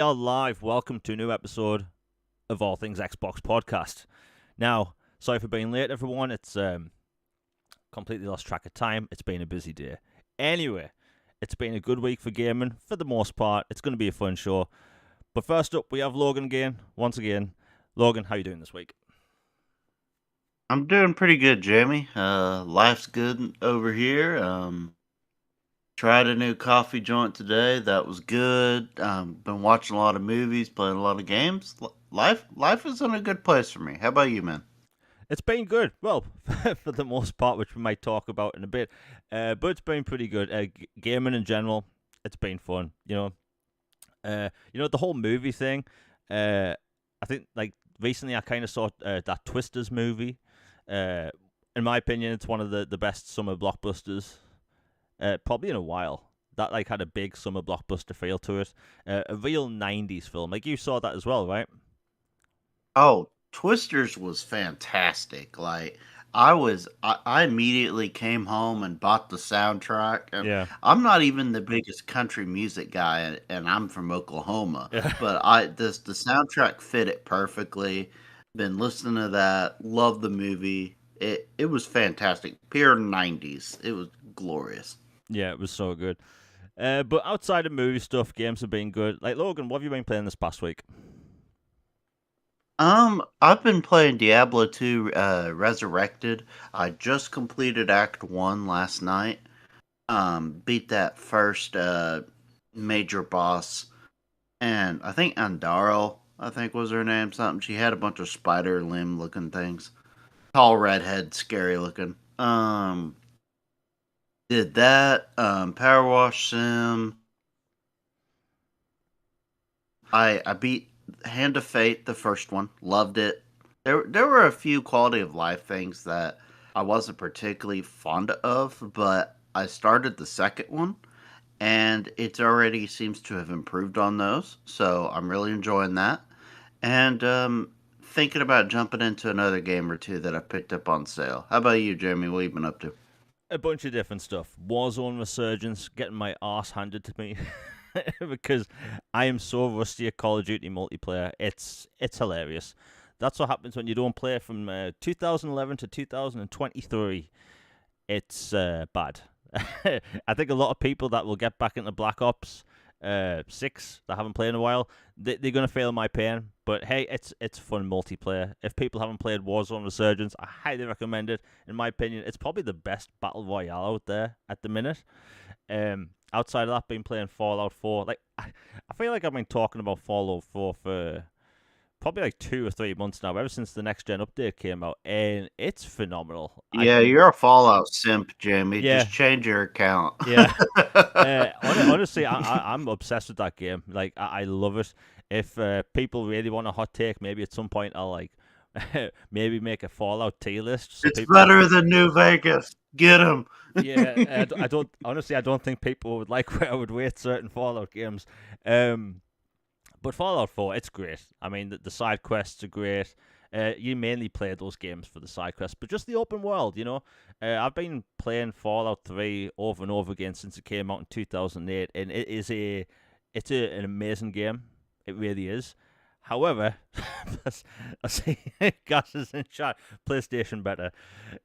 are live. Welcome to a new episode of All Things Xbox podcast. Now, sorry for being late, everyone. It's completely lost track of time. It's been a busy day. Anyway, it's been a good week for gaming for the most part. It's going to be a fun show. But first up, we have Logan again. Once again, Logan, how you doing this week? I'm doing pretty good, Jamie. Life's good over here. Tried a new coffee joint today. That was good. Been watching a lot of movies, playing a lot of games. Life is in a good place for me. How about you, man? It's been good. Well, for the most part, which we might talk about in a bit. But it's been pretty good. Gaming in general, it's been fun. The whole movie thing. I think like recently I kind of saw that Twisters movie. In my opinion, it's one of the best summer blockbusters, probably in a while. That like had a big summer blockbuster feel to it. A real '90s film. Like you saw that as well, right? Oh, Twisters was fantastic. I immediately came home and bought the soundtrack. And Yeah. I'm not even the biggest country music guy, and I'm from Oklahoma. Yeah. But the soundtrack fit it perfectly. Been listening to that. Love the movie. It was fantastic. Pure '90s. It was glorious. Yeah, it was so good. But outside of movie stuff, games have been good. Like Logan, what have you been playing this past week? I've been playing Diablo 2 Resurrected. I just completed Act 1 last night. Beat that first major boss, and I think Andaro, I think was her name, something. She had a bunch of spider limb looking things. Tall redhead, scary looking. Did that, Power Wash Sim. I beat Hand of Fate, the first one. Loved it. There were a few quality of life things that I wasn't particularly fond of, but I started the second one and it already seems to have improved on those. So I'm really enjoying that. And thinking about jumping into another game or two that I picked up on sale. How about you, Jamie? What have you been up to? A bunch of different stuff. Warzone Resurgence, getting my arse handed to me because I am so rusty at Call of Duty multiplayer. It's hilarious. That's what happens when you don't play from 2011 to 2023. It's bad. I think a lot of people that will get back into Black Ops 6 that haven't played in a while, they're gonna feel my pain. But hey, it's fun multiplayer. If people haven't played Warzone Resurgence, I highly recommend it. In my opinion, it's probably the best battle royale out there at the minute. Outside of that, been playing Fallout 4. Like I feel like I've been talking about Fallout 4 for probably like 2 or 3 months now, ever since the next gen update came out, and it's phenomenal. I Yeah, can, you're a Fallout simp, Jamie. yeah, Just change your account. yeah. Honestly, I'm obsessed with that game. Like, I love it. If people really want a hot take, maybe at some point I'll like maybe make a Fallout tier list so It's people. better than New Vegas. Get him. Yeah, I don't honestly. I don't think people would like where I would rate certain Fallout games. Um, but Fallout 4, it's great. I mean, the side quests are great. You mainly play those games for the side quests, but just the open world, you know. I've been playing Fallout 3 over and over again since it came out in 2008, and an amazing game. It really is. However, I see Gus is in chat. PlayStation better.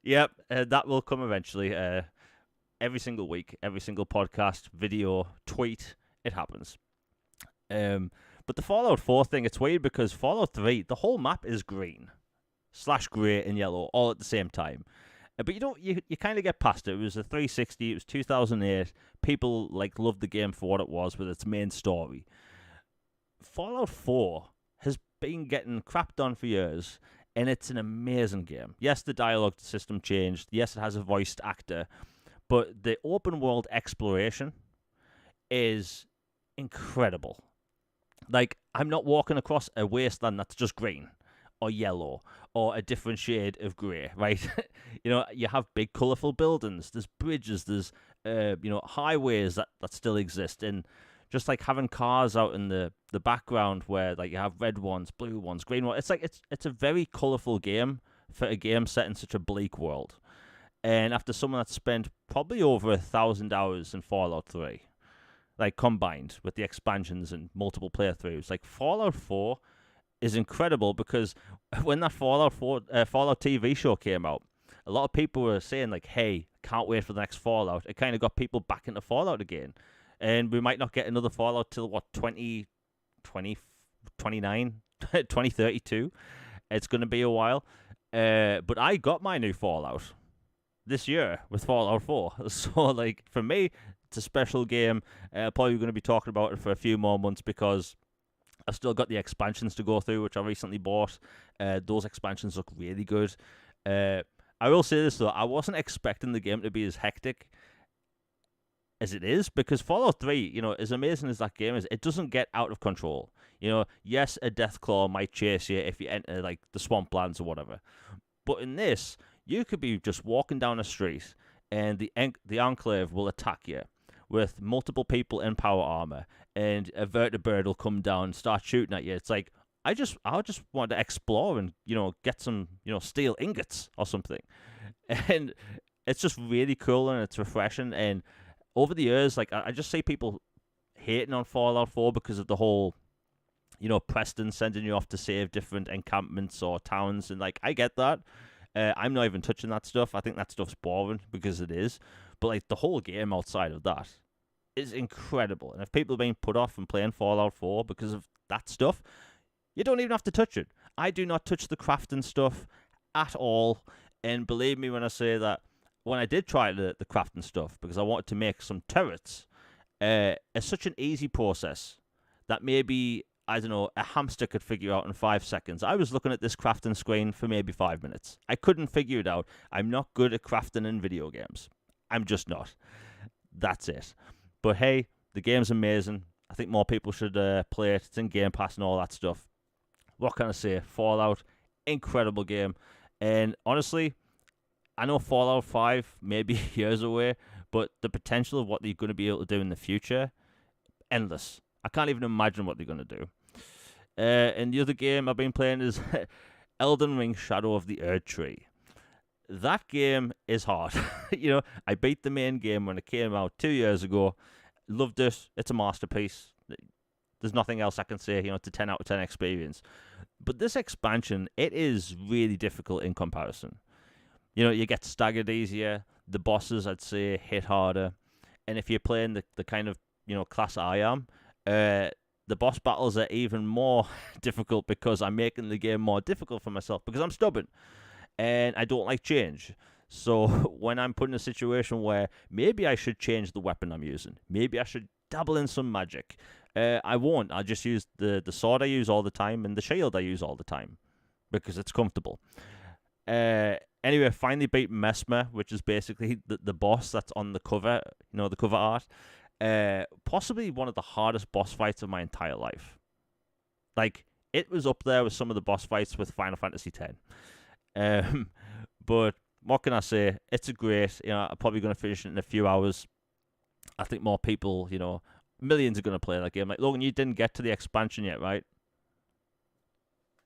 Yep, that will come eventually. Every single week, every single podcast, video, tweet, it happens. Um, but the Fallout 4 thing, it's weird because Fallout 3, the whole map is green slash grey and yellow all at the same time. But you kind of get past it. It was a 360. It was 2008. People like loved the game for what it was with its main story. Fallout 4 has been getting crapped on for years, and it's an amazing game. Yes, the dialogue system changed. Yes, it has a voiced actor, but the open world exploration is incredible. Like, I'm not walking across a wasteland that's just green or yellow or a different shade of grey, right? You have big, colourful buildings, there's bridges, there's, highways that still exist. And just like having cars out in the background where like you have red ones, blue ones, green ones. It's like it's a very colourful game for a game set in such a bleak world. And after someone that's spent probably over 1,000 hours in Fallout 3, like combined with the expansions and multiple playthroughs. Like Fallout 4 is incredible because when that Fallout TV show came out, a lot of people were saying like, "Hey, can't wait for the next Fallout." It kind of got people back into Fallout again, and we might not get another Fallout till what 2029, 2032. It's going to be a while, but I got my new Fallout this year with Fallout 4. So like for me, it's a special game. Probably going to be talking about it for a few more months because I've still got the expansions to go through, which I recently bought. Those expansions look really good. I will say this though, I wasn't expecting the game to be as hectic as it is because Fallout 3, you know, as amazing as that game is, it doesn't get out of control. You know, yes, a Deathclaw might chase you if you enter like the swamplands or whatever, but in this, you could be just walking down a street and the Enclave will attack you with multiple people in power armor, and a vertibird will come down and start shooting at you. It's like I just want to explore and, you know, get some, you know, steel ingots or something. And it's just really cool and it's refreshing. And over the years, like I just see people hating on Fallout 4 because of the whole, you know, Preston sending you off to save different encampments or towns, and like I get that. I'm not even touching that stuff. I think that stuff's boring because it is. But like the whole game outside of that is incredible. And if people are being put off from playing Fallout 4 because of that stuff, you don't even have to touch it. I do not touch the crafting stuff at all. And believe me when I say that when I did try the crafting stuff, because I wanted to make some turrets, it's such an easy process that maybe, I don't know, a hamster could figure out in 5 seconds. I was looking at this crafting screen for maybe 5 minutes. I couldn't figure it out. I'm not good at crafting in video games. I'm just not. That's it. But hey, the game's amazing. I think more people should play it. It's in Game Pass and all that stuff. What can I say? Fallout, incredible game. And honestly, I know Fallout 5 may be years away, but the potential of what they're going to be able to do in the future, endless. I can't even imagine what they're going to do. And the other game I've been playing is Elden Ring Shadow of the Erdtree. That game is hard. You know, I beat the main game when it came out 2 years ago. Loved it. It's a masterpiece. There's nothing else I can say. You know, it's a 10 out of 10 experience. But this expansion, it is really difficult in comparison. You know, you get staggered easier. The bosses, I'd say, hit harder. And if you're playing the kind of, you know, class I am, the boss battles are even more difficult because I'm making the game more difficult for myself because I'm stubborn and I don't like change. So when I'm put in a situation where maybe I should change the weapon I'm using, maybe I should dabble in some magic, I won't. I'll just use the sword I use all the time and the shield I use all the time because it's comfortable. Anyway, finally beat Messmer, which is basically the boss that's on the cover, you know, the cover art. Possibly one of the hardest boss fights of my entire life. Like, it was up there with some of the boss fights with Final Fantasy X. But what can I say? It's a great, you know, I'm probably going to finish it in a few hours. I think more people, you know, millions are going to play that game. Like, Logan, you didn't get to the expansion yet, right?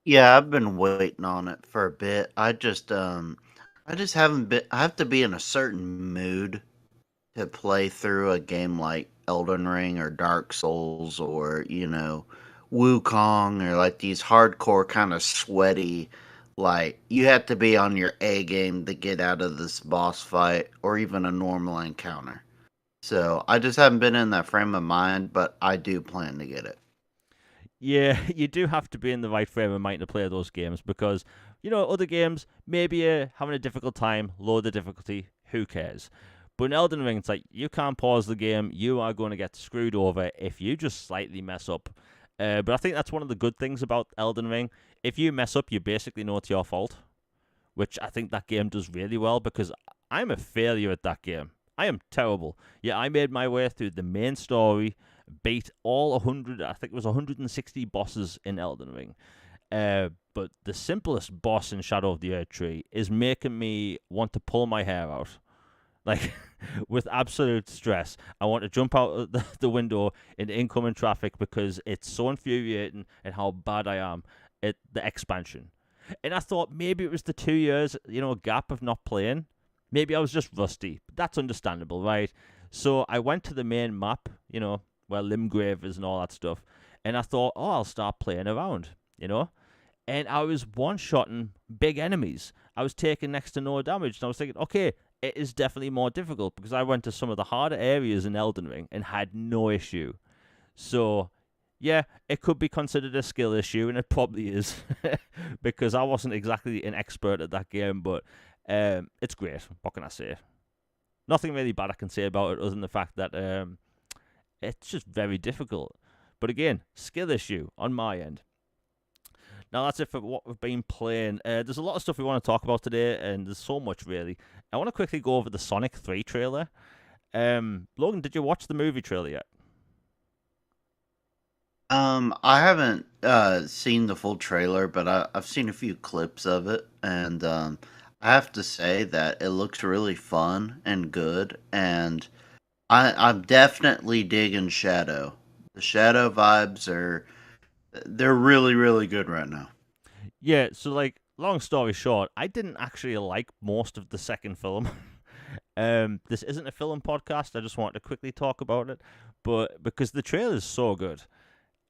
Yeah, I've been waiting on it for a bit. I just haven't been. I have to be in a certain mood to play through a game like Elden Ring or Dark Souls or, you know, Wukong or like these hardcore kind of sweaty, like you have to be on your A game to get out of this boss fight or even a normal encounter. So I just haven't been in that frame of mind, but I do plan to get it. Yeah, you do have to be in the right frame of mind to play those games because, you know, other games, maybe you're having a difficult time, lower the difficulty, who cares? But in Elden Ring, it's like, you can't pause the game, you are going to get screwed over if you just slightly mess up. But I think that's one of the good things about Elden Ring. If you mess up, you basically know it's your fault, which I think that game does really well because I'm a failure at that game. I am terrible. Yeah, I made my way through the main story, beat all 100, I think it was 160 bosses in Elden Ring. But the simplest boss in Shadow of the Erdtree is making me want to pull my hair out. Like, with absolute stress. I want to jump out of the window into incoming traffic because it's so infuriating and how bad I am at the expansion. And I thought maybe it was the 2 years, you know, gap of not playing. Maybe I was just rusty. But that's understandable, right? So I went to the main map, you know, where Limgrave is and all that stuff. And I thought, oh, I'll start playing around, you know? And I was one-shotting big enemies. I was taking next to no damage. And I was thinking, okay, it is definitely more difficult because I went to some of the harder areas in Elden Ring and had no issue. So, yeah, it could be considered a skill issue, and it probably is because I wasn't exactly an expert at that game, but it's great. What can I say? Nothing really bad I can say about it other than the fact that it's just very difficult. But again, skill issue on my end. Now that's it for what we've been playing. There's a lot of stuff we want to talk about today, and there's so much really. I want to quickly go over the Sonic 3 trailer. Logan, did you watch the movie trailer yet? I haven't seen the full trailer, but I've seen a few clips of it, and I have to say that it looks really fun and good, and I'm definitely digging Shadow. The Shadow vibes they're really, really good right now. Yeah, so like long story short, I didn't actually like most of the second film. This isn't a film podcast, I just wanted to quickly talk about it. But because the trailer is so good.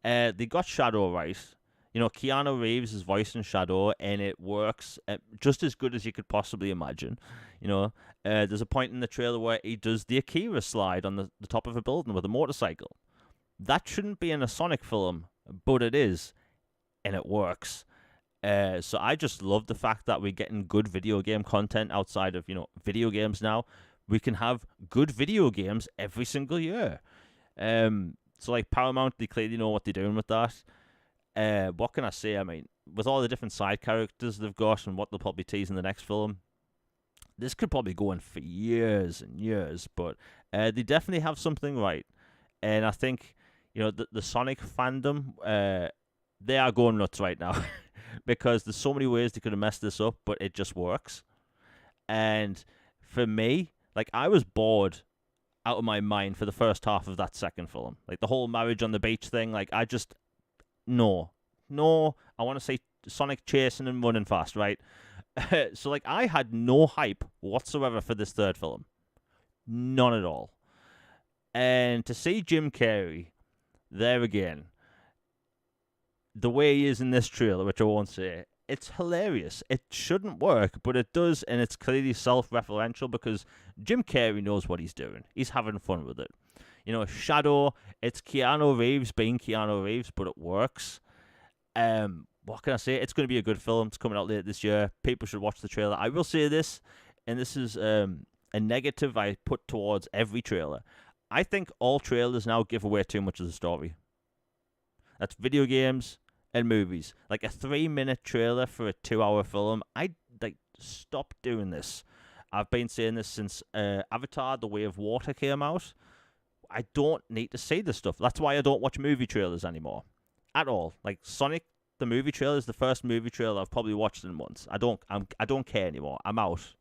They got Shadow right. You know, Keanu Reeves is voicing Shadow, and it works just as good as you could possibly imagine. You know, there's a point in the trailer where he does the Akira slide on the top of a building with a motorcycle. That shouldn't be in a Sonic film, but it is, and it works. So I just love the fact that we're getting good video game content outside of, video games now. We can have good video games every single year. So like Paramount, they clearly know what they're doing with that. What can I say? I mean, with all the different side characters they've got and what they'll probably tease in the next film, this could probably go on for years and years. But they definitely have something right. And I think, the Sonic fandom, they are going nuts right now. Because there's so many ways they could have messed this up, but it just works. And for me, like, I was bored out of my mind for the first half of that second film. Like, the whole marriage on the beach thing, like, I just... No, I want to say Sonic chasing and running fast, right? So, like, I had no hype whatsoever for this third film. None at all. And to see Jim Carrey there again, the way he is in this trailer, which I won't say, it's hilarious. It shouldn't work, but it does, and it's clearly self-referential because Jim Carrey knows what he's doing. He's having fun with it. Shadow, it's Keanu Reeves being Keanu Reeves, but it works. What can I say? It's going to be a good film. It's coming out later this year. People should watch the trailer. I will say this, and this is a negative I put towards every trailer. I think all trailers now give away too much of the story. That's video games and movies. Like a 3-minute trailer for a 2-hour film. I'd stop doing this. I've been saying this since Avatar: The Way of Water came out. I don't need to see this stuff. That's why I don't watch movie trailers anymore. At all. Like Sonic, the movie trailer is the first movie trailer I've probably watched in months. I don't care anymore. I'm out.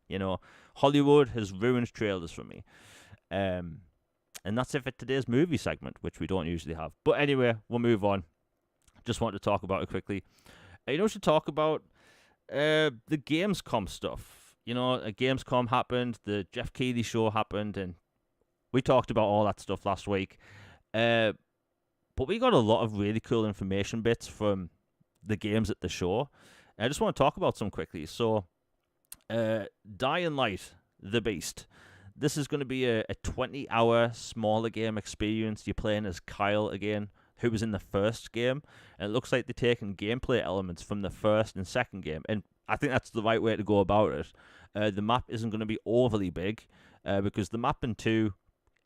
Hollywood has ruined trailers for me. And that's it for today's movie segment, which we don't usually have. But anyway, we'll move on. Just wanted to talk about it quickly. We should talk about the Gamescom stuff. Gamescom happened, the Jeff Keighley show happened, and we talked about all that stuff last week. But we got a lot of really cool information bits from the games at the show. And I just want to talk about some quickly. So, Dying Light, The Beast. This is going to be a 20-hour smaller game experience. You're playing as Kyle again, who was in the first game. And it looks like they're taking gameplay elements from the first and second game. And I think that's the right way to go about it. The map isn't going to be overly big, because the map in 2,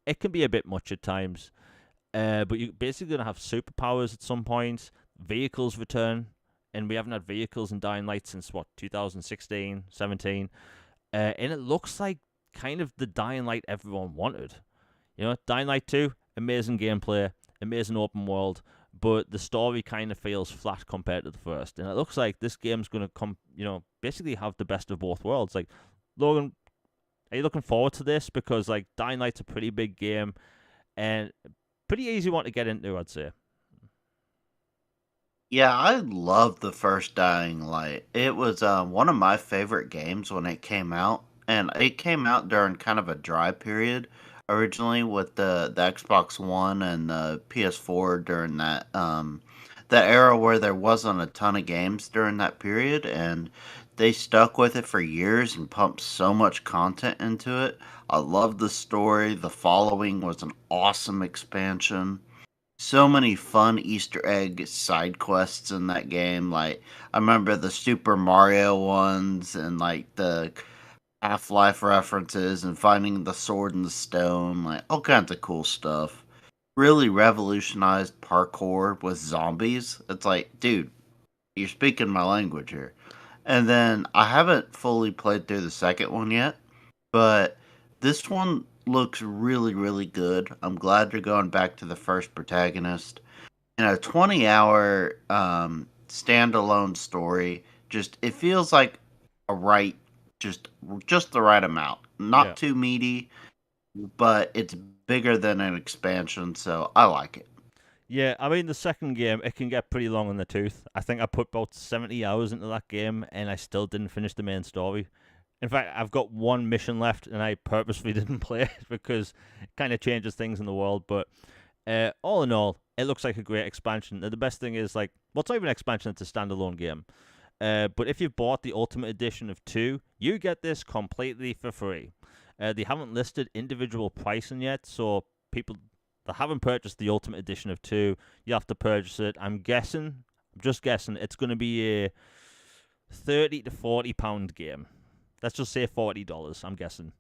it can be a bit much at times. But you're basically going to have superpowers at some point. Vehicles return. And we haven't had vehicles in Dying Light since, 2016, 17. And it looks like kind of the Dying Light everyone wanted. Dying Light 2, amazing gameplay, amazing open world, but the story kind of feels flat compared to the first. And it looks like this game's going to basically have the best of both worlds. Like, Logan, are you looking forward to this? Because, Dying Light's a pretty big game and pretty easy one to get into, I'd say. Yeah, I love the first Dying Light. It was one of my favorite games when it came out, and it came out during kind of a dry period originally with the Xbox One and the PS4 during that era where there wasn't a ton of games during that period, and they stuck with it for years and pumped so much content into it. I love the story. The following was an awesome expansion. So many fun Easter egg side quests in that game. Like I remember the Super Mario ones and like the Half-Life references and finding the sword in the stone, like all kinds of cool stuff. Really revolutionized parkour with zombies. It's like, dude, you're speaking my language here. And then I haven't fully played through the second one yet, but this one looks really, really good. I'm glad they're going back to the first protagonist. And a 20-hour standalone story, just it feels like a right, just just the right amount. Yeah. Not too meaty, but it's bigger than an expansion, so I like it. Yeah, I mean the second game it can get pretty long in the tooth. I think I put about 70 hours into that game and I still didn't finish the main story. In fact, I've got one mission left and I purposefully didn't play it because it kind of changes things in the world. But all in all, it looks like a great expansion. The best thing is like, well, it's not even an expansion; it's a standalone game. But if you've bought the Ultimate Edition of 2, you get this completely for free. They haven't listed individual pricing yet, so people that haven't purchased the Ultimate Edition of 2, you have to purchase it. I'm just guessing, it's going to be a 30 to £40 game. Let's just say $40, I'm guessing.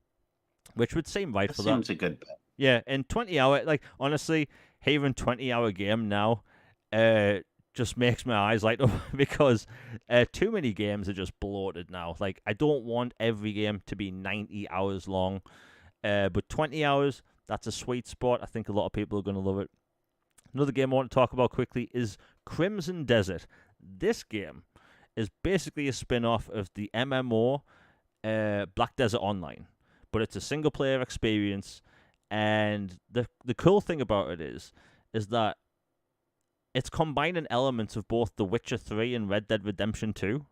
Which would seem right That for that. seems a good bet. Yeah, in 20-hour, like, honestly, hearing 20-hour game now, just makes my eyes light up because too many games are just bloated now. Like, I don't want every game to be 90 hours long, but 20 hours, that's a sweet spot. I think a lot of people are going to love it. Another game I want to talk about quickly is Crimson Desert. This game is basically a spin-off of the MMO Black Desert Online, but it's a single-player experience, and the cool thing about it is that it's combining elements of both The Witcher 3 and Red Dead Redemption 2.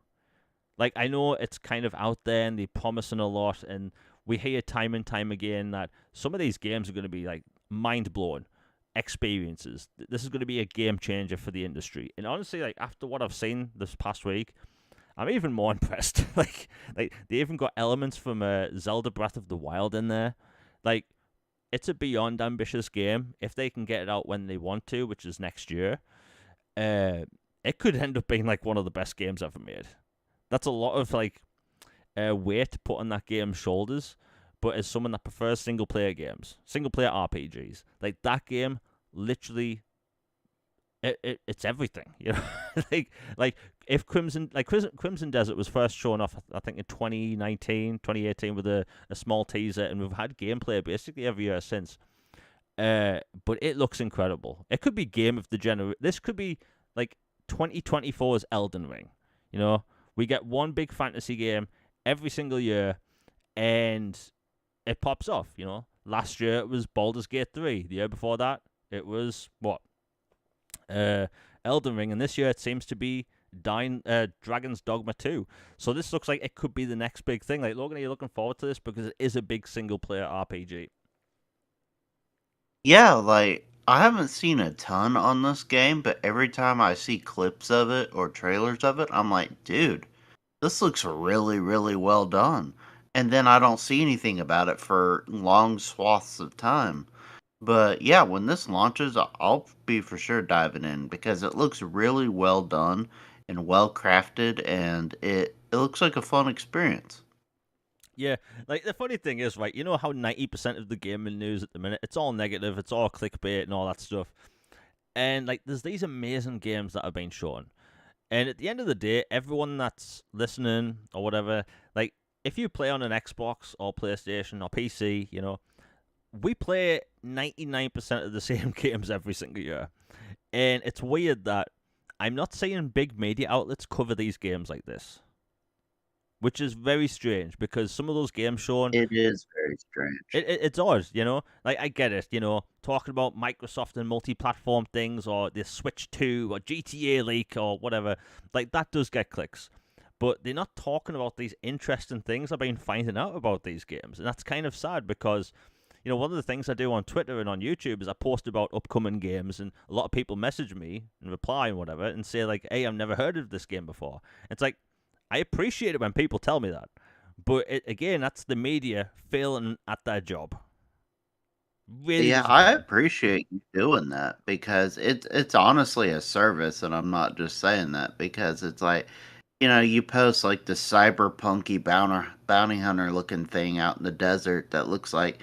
Like, I know it's kind of out there and they're promising a lot, and we hear time and time again that some of these games are going to be, like, mind-blowing experiences. This is going to be a game changer for the industry. And honestly, like, after what I've seen this past week, I'm even more impressed. like they even got elements from Zelda Breath of the Wild in there. Like, it's a beyond ambitious game. If they can get it out when they want to, which is next year, it could end up being like one of the best games ever made. That's a lot of like weight to put on that game's shoulders. But as someone that prefers single player games, single player RPGs, like that game, literally, it's everything. You know, like if Crimson Desert was first shown off, I think in 2018 with a small teaser, and we've had gameplay basically every year since. But it looks incredible. It could be game of the generation. This could be like 2024's Elden Ring. You know, we get one big fantasy game every single year, and it pops off. You know, last year it was Baldur's Gate 3. The year before that, it was what? Elden Ring, and this year it seems to be Dragon's Dogma 2. So this looks like it could be the next big thing. Like, Logan, are you looking forward to this? Because it is a big single-player RPG. Yeah, like I haven't seen a ton on this game, but every time I see clips of it or trailers of it, I'm like, dude, this looks really, really well done. And then I don't see anything about it for long swaths of time. But yeah, when this launches, I'll be for sure diving in because it looks really well done and well crafted, and it looks like a fun experience. Yeah, like the funny thing is, right, you know how 90% of the gaming news at the minute, it's all negative, it's all clickbait and all that stuff. And like there's these amazing games that have been shown. And at the end of the day, everyone that's listening or whatever, like if you play on an Xbox or PlayStation or PC, you know, we play 99% of the same games every single year. And it's weird that I'm not seeing big media outlets cover these games like this, which is very strange because some of those games shown, It is very strange. it's odd, you know? Like, I get it, you know, talking about Microsoft and multi-platform things or the Switch 2 or GTA leak or whatever, like, that does get clicks. But they're not talking about these interesting things I've been finding out about these games. And that's kind of sad because, one of the things I do on Twitter and on YouTube is I post about upcoming games, and a lot of people message me and reply and whatever and say like, "Hey, I've never heard of this game before." It's like I appreciate it when people tell me that, but again, that's the media failing at their job. Really Yeah, I disappointing. appreciate you doing that because it's honestly a service, and I'm not just saying that because it's like, you post like the cyberpunky bounty hunter looking thing out in the desert that looks like,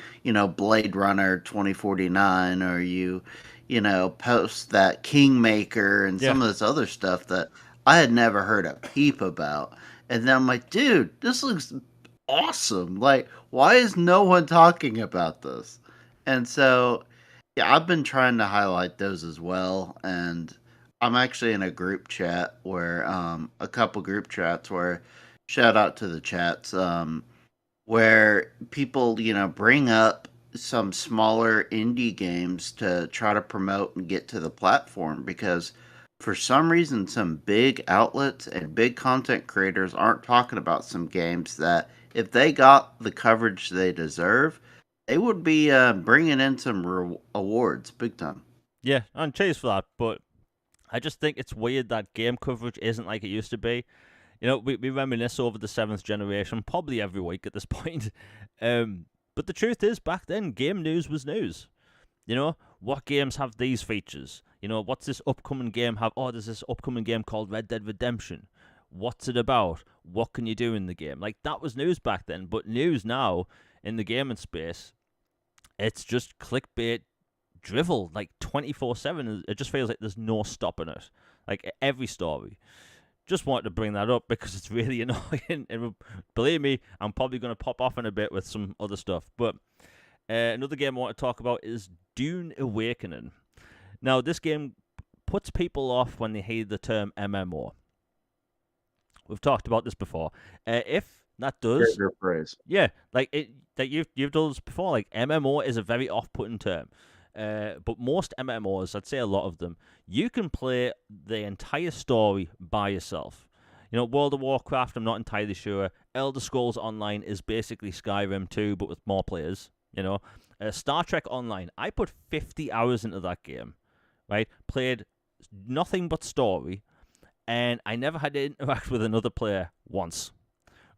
Blade Runner 2049, or post that Kingmaker and Yeah, some of this other stuff that I had never heard a peep about. And then I'm like, dude, this looks awesome. Like, why is no one talking about this? And so, yeah, I've been trying to highlight those as well. And I'm actually in a group chat where, a couple group chats where, shout out to the chats, where people, bring up some smaller indie games to try to promote and get to the platform because for some reason some big outlets and big content creators aren't talking about some games that if they got the coverage they deserve, they would be bringing in some awards big time. yeah, and cheers for that. But I just think it's weird that game coverage isn't like it used to be. We reminisce over the seventh generation probably every week at this point. But the truth is, back then, game news was news. What games have these features? What's this upcoming game have? Oh, there's this upcoming game called Red Dead Redemption. What's it about? What can you do in the game? Like, that was news back then. But news now, in the gaming space, it's just clickbait drivel, like 24/7. It just feels like there's no stopping it. Like, every story. Just wanted to bring that up because it's really annoying. And believe me, I'm probably going to pop off in a bit with some other stuff. But another game I want to talk about is Dune Awakening. Now, this game puts people off when they hear the term MMO. We've talked about this before. If that does, Your praise. yeah, like you've done this before. Like, MMO is a very off-putting term. But most MMOs, I'd say a lot of them, you can play the entire story by yourself. World of Warcraft, I'm not entirely sure. Elder Scrolls Online is basically Skyrim 2, but with more players. Star Trek Online, I put 50 hours into that game, right? Played nothing but story, and I never had to interact with another player once,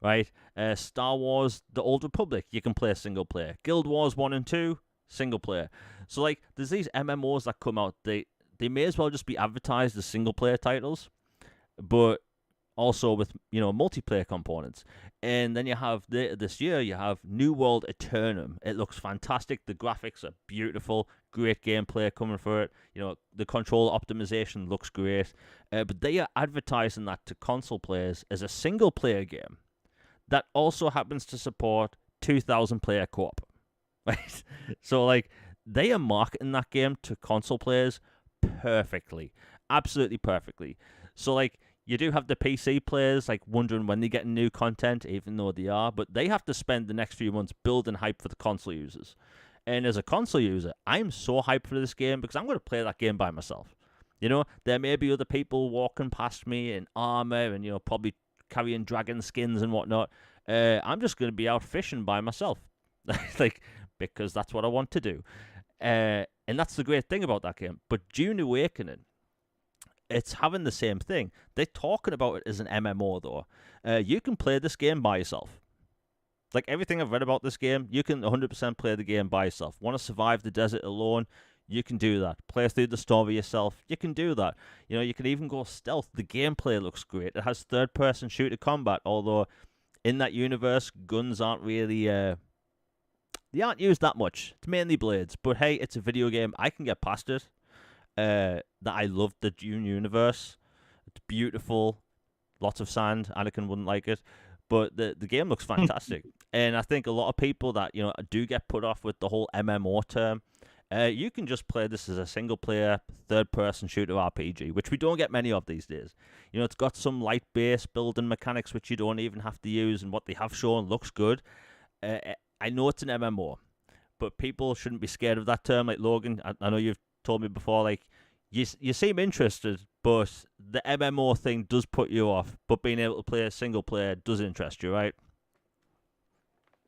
right? Star Wars The Old Republic, you can play single player. Guild Wars 1 and 2, single player. So, like, there's these MMOs that come out, they may as well just be advertised as single player titles, but also with, multiplayer components. And then you have, this year, you have New World Eternum. It looks fantastic. The graphics are beautiful. Great gameplay coming for it. The control optimization looks great. But they are advertising that to console players as a single player game that also happens to support 2,000 player co-op. Right? So, like, they are marketing that game to console players perfectly. Absolutely perfectly. So, like, you do have the PC players, like, wondering when they're getting new content, even though they are, but they have to spend the next few months building hype for the console users. And as a console user, I'm so hyped for this game because I'm going to play that game by myself. There may be other people walking past me in armor and, probably carrying dragon skins and whatnot. I'm just going to be out fishing by myself. Like, because that's what I want to do. And that's the great thing about that game. But Dune Awakening, it's having the same thing. They're talking about it as an MMO, though. You can play this game by yourself. Like, everything I've read about this game, you can 100% play the game by yourself. Want to survive the desert alone? You can do that. Play through the story yourself? You can do that. You can even go stealth. The gameplay looks great. It has third-person shooter combat, although in that universe, guns aren't really... they aren't used that much. It's mainly blades. But hey, it's a video game. I can get past it. That I love the Dune universe. It's beautiful. Lots of sand. Anakin wouldn't like it. But the game looks fantastic. And I think a lot of people that, do get put off with the whole MMO term, you can just play this as a single-player, third-person shooter RPG, which we don't get many of these days. It's got some light-based building mechanics, which you don't even have to use, and what they have shown looks good. I know it's an MMO, but people shouldn't be scared of that term. Like, Logan, I know you've told me before, like, you seem interested, but the MMO thing does put you off, but being able to play a single player does interest you, right?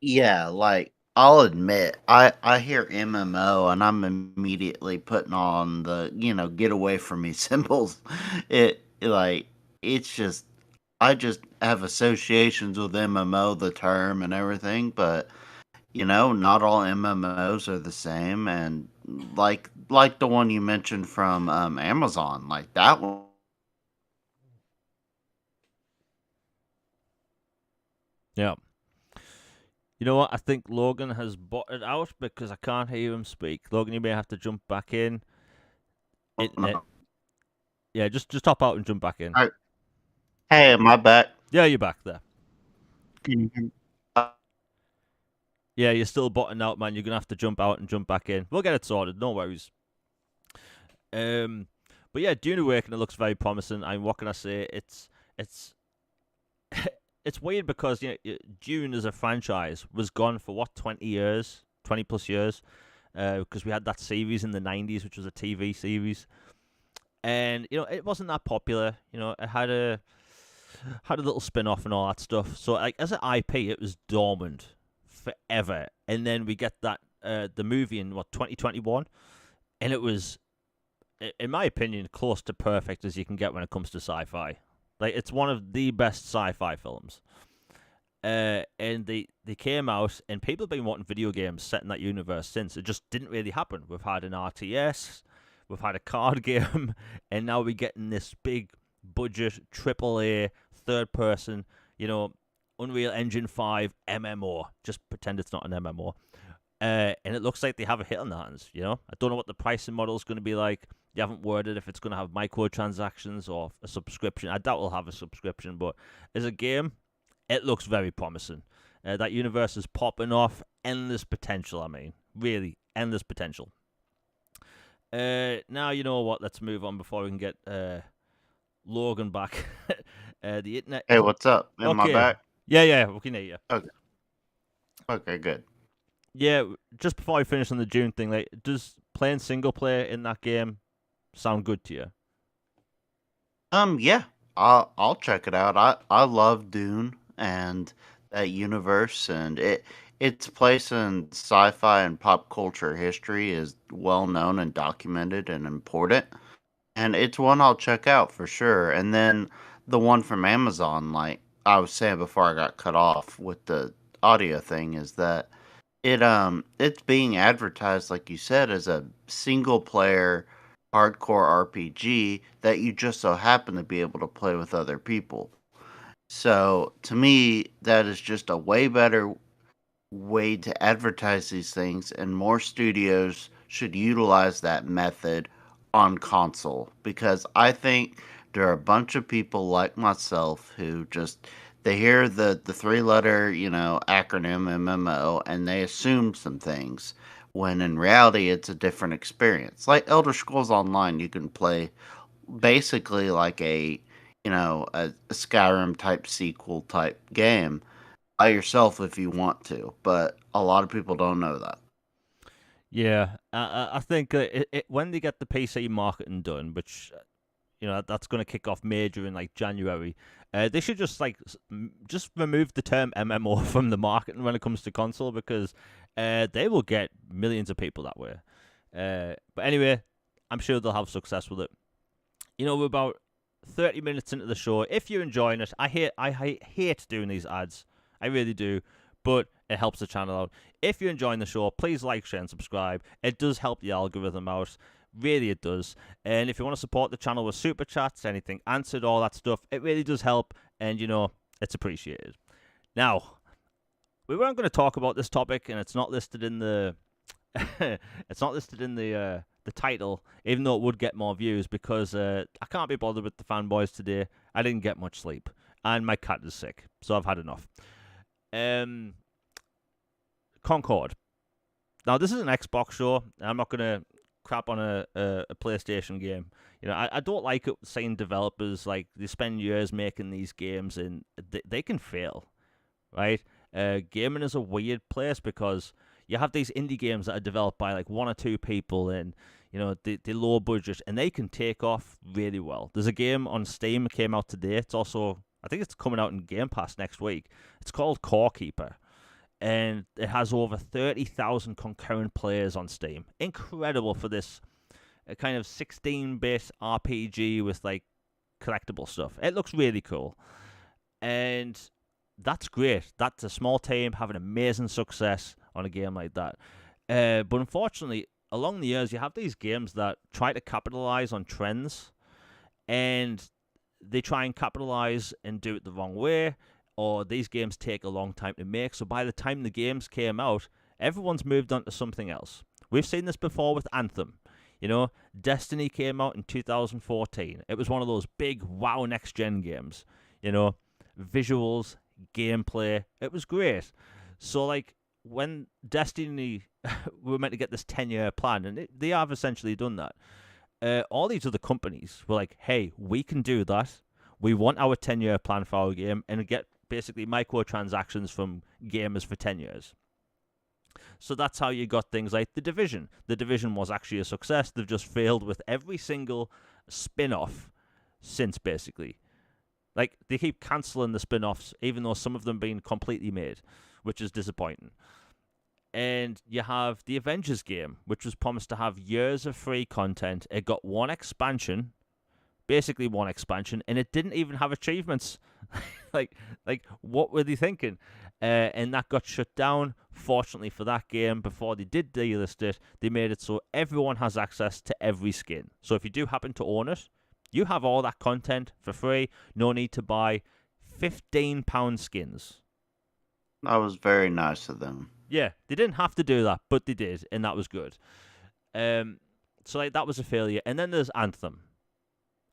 Yeah, like I'll admit, I hear MMO and I'm immediately putting on the, get away from me symbols. Like, it's just, I just have associations with MMO, the term and everything, but, not all MMOs are the same. And like the one you mentioned from Amazon, like that one. Yeah. You know what? I think Logan has botted out because I can't hear him speak. Logan, you may have to jump back in. Internet. Yeah, just hop out and jump back in. Hey, my back. Yeah, you're back there. Can you hear me? Yeah, you're still botting out, man. You're gonna have to jump out and jump back in. We'll get it sorted. No worries. But yeah, Dune Awakening looks very promising. I mean, what can I say? It's it's weird because Dune as a franchise was gone for what 20 years, 20 plus years, because we had that series in the 90s, which was a TV series, and it wasn't that popular. It had a little spin off and all that stuff. So like as an IP, it was dormant forever, and then we get that the movie in 2021, and it was, in my opinion, close to perfect as you can get when it comes to sci-fi. Like, it's one of the best sci-fi films. And they came out, and people have been wanting video games set in that universe since. It just didn't really happen. We've had an RTS, we've had a card game, and now we're getting this big budget AAA third person, Unreal Engine 5 MMO. Just pretend it's not an MMO. And it looks like they have a hit on their hands. I don't know what the pricing model is going to be like. You haven't worded if it's going to have microtransactions or a subscription. I doubt we'll have a subscription, but as a game, it looks very promising. That universe is popping off. Endless potential, I mean. Really, endless potential. Now, you know what? Let's move on before we can get Logan back. The internet. Hey, what's up? Am I back? Yeah, we can hear you. Okay, good. Yeah, just before I finish on the Dune thing, like, does playing single player in that game sound good to you? Yeah, I'll check it out. I love Dune and that universe, and its place in sci-fi and pop culture history is well known and documented and important. And it's one I'll check out for sure. And then the one from Amazon, like I was saying before I got cut off with the audio thing, is that it's being advertised, like you said, as a single player hardcore RPG that you just so happen to be able to play with other people. So to me, that is just a way better way to advertise these things, and more studios should utilize that method on console, because I think there are a bunch of people like myself who just, they hear the three letter acronym MMO and they assume some things when in reality it's a different experience. Like Elder Scrolls Online, you can play basically like a Skyrim type sequel type game by yourself if you want to, but a lot of people don't know that. Yeah, I think when they get the PC marketing done, which that's going to kick off major in like January, they should just just remove the term MMO from the marketing when it comes to console, because they will get millions of people that way. But anyway, I'm sure they'll have success with it. We're about 30 minutes into the show. If you're enjoying it, I hate doing these ads. I really do, but it helps the channel out. If you're enjoying the show, please like, share, and subscribe. It does help the algorithm out. Really, it does. And if you want to support the channel with super chats, anything answered, all that stuff, it really does help. And, it's appreciated. Now, we weren't going to talk about this topic, and it's not listed in the it's not listed in the title, even though it would get more views, because I can't be bothered with the fanboys today. I didn't get much sleep, and my cat is sick, so I've had enough. Concord. Now, this is an Xbox show, and I'm not going to crap on a PlayStation game. I don't like it seeing developers, like, they spend years making these games, and they can fail, right? Gaming is a weird place because you have these indie games that are developed by like one or two people, and they low budget, and they can take off really well. There's a game on Steam that came out today. It's also, I think it's coming out in Game Pass next week. It's called Core Keeper, and it has over 30,000 concurrent players on Steam. Incredible for this kind of 16-bit RPG with like collectible stuff. It looks really cool, and that's great. That's a small team having amazing success on a game like that. But unfortunately, along the years, you have these games that try to capitalize on trends, and they try and capitalize and do it the wrong way, or these games take a long time to make. So by the time the games came out, everyone's moved on to something else. We've seen this before with Anthem. You know, Destiny came out in 2014. It was one of those big WoW next-gen games. You know, visuals, gameplay. It was great. So, like, when Destiny we were meant to get this 10-year plan, and they have essentially done that, all these other companies were like, hey, we can do that. We want our 10-year plan for our game and get basically microtransactions from gamers for 10 years. So that's how you got things like The Division. The Division was actually a success. They've just failed with every single spin-off since, basically. Like, they keep cancelling the spin-offs, even though some of them being completely made, which is disappointing. And you have the Avengers game, which was promised to have years of free content. It got one expansion, basically one expansion, and it didn't even have achievements. like what were they thinking? And that got shut down. Fortunately for that game, before they did delist it, they made it so everyone has access to every skin. So if you do happen to own it, you have all that content for free. No need to buy £15 skins. That was very nice of them. Yeah, they didn't have to do that, but they did, and that was good. So like that was a failure. And then there's Anthem.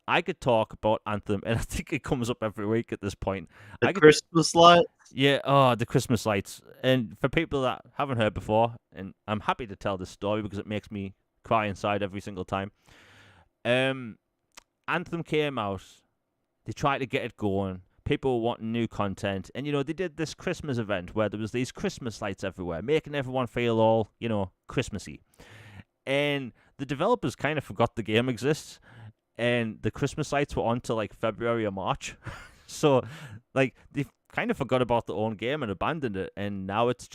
I could talk about Anthem, and I think it comes up every week at this point. Christmas lights? Yeah, the Christmas lights. And for people that haven't heard before, and I'm happy to tell this story because it makes me cry inside every single time. Anthem came out. They tried to get it going. People were wanting new content. And, you know, they did this Christmas event where there was these Christmas lights everywhere, making everyone feel all, you know, Christmassy. And the developers kind of forgot the game exists. And the Christmas lights were on till like February or March. So, like, they kind of forgot about their own game and abandoned it. And now it's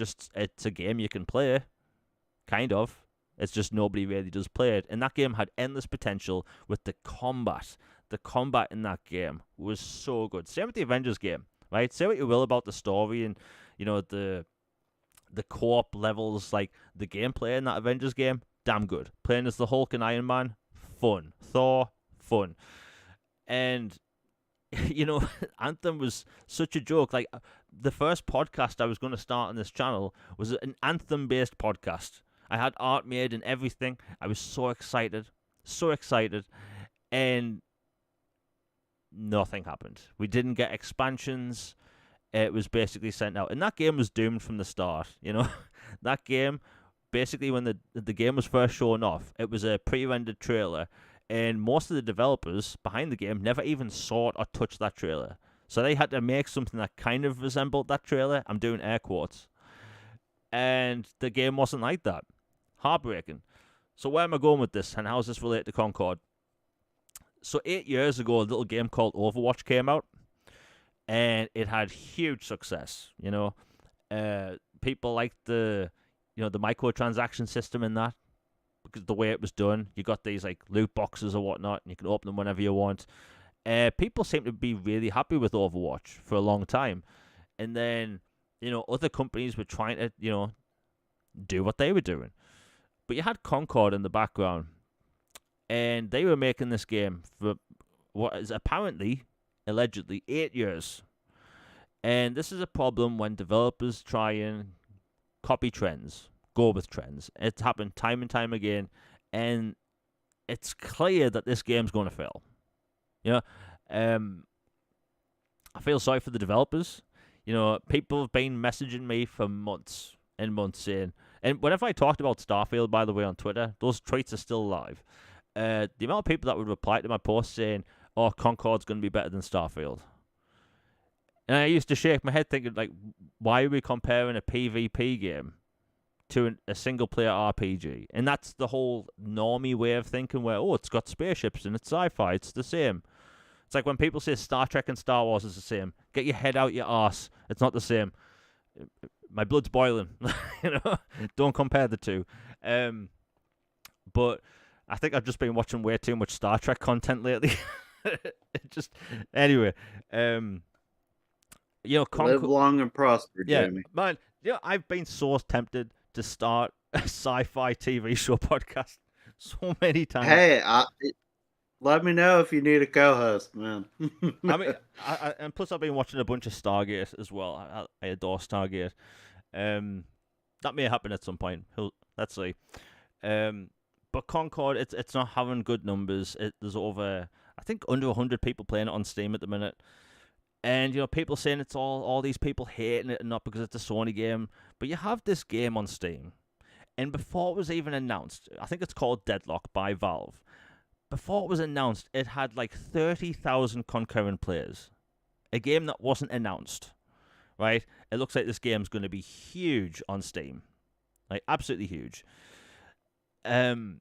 a game you can play. Kind of. It's just nobody really does play it. And that game had endless potential with the combat. The combat in that game was so good. Same with the Avengers game, right? Say what you will about the story and, you know, the co-op levels, like the gameplay in that Avengers game, damn good. Playing as the Hulk and Iron Man, fun. Thor, fun. And, you know, Anthem was such a joke. Like, the first podcast I was going to start on this channel was an Anthem-based podcast. I had art made and everything. I was so excited. And nothing happened. We didn't get expansions. It was basically sent out. And that game was doomed from the start, you know. That game, basically when the game was first shown off, it was a pre-rendered trailer. And most of the developers behind the game never even saw it or touched that trailer. So they had to make something that kind of resembled that trailer. I'm doing air quotes. And the game wasn't like that. Heartbreaking. So where am I going with this, and how does this relate to Concord? So 8 years ago, a little game called Overwatch came out, and it had huge success. You know, people liked the microtransaction system in that, because the way it was done. You got these like loot boxes or whatnot, and you can open them whenever you want. People seem to be really happy with Overwatch for a long time, and then, you know, other companies were trying to, you know, do what they were doing. But you had Concord in the background, and they were making this game for what is allegedly 8 years. And this is a problem when developers try and copy trends, go with trends. It's happened time and time again, and it's clear that this game's going to fail. You know, I feel sorry for the developers. You know, people have been messaging me for months and months saying, and whenever I talked about Starfield, by the way, on Twitter, those tweets are still live. The amount of people that would reply to my post saying, oh, Concord's going to be better than Starfield. And I used to shake my head thinking, like, why are we comparing a PvP game to a single-player RPG? And that's the whole normie way of thinking where, oh, it's got spaceships and it's sci-fi, it's the same. It's like when people say Star Trek and Star Wars is the same. Get your head out your arse. It's not the same. my blood's boiling. Don't compare the two. But I think I've just been watching way too much Star Trek content lately. Just anyway, Live long and prosper, yeah, Jamie. man. I've been so tempted to start a sci-fi TV show podcast so many times. Hey, let me know if you need a co-host, man. I mean, and plus I've been watching a bunch of Stargate as well. I adore Stargate. That may happen at some point. Let's see. But Concord, it's not having good numbers. There's over, I think, under 100 people playing it on Steam at the minute. And, people saying it's all these people hating it and not because it's a Sony game. But you have this game on Steam. And before it was even announced, I think it's called Deadlock by Valve. Before it was announced, it had like 30,000 concurrent players. A game that wasn't announced, right? It looks like this game's going to be huge on Steam. Like, absolutely huge. And,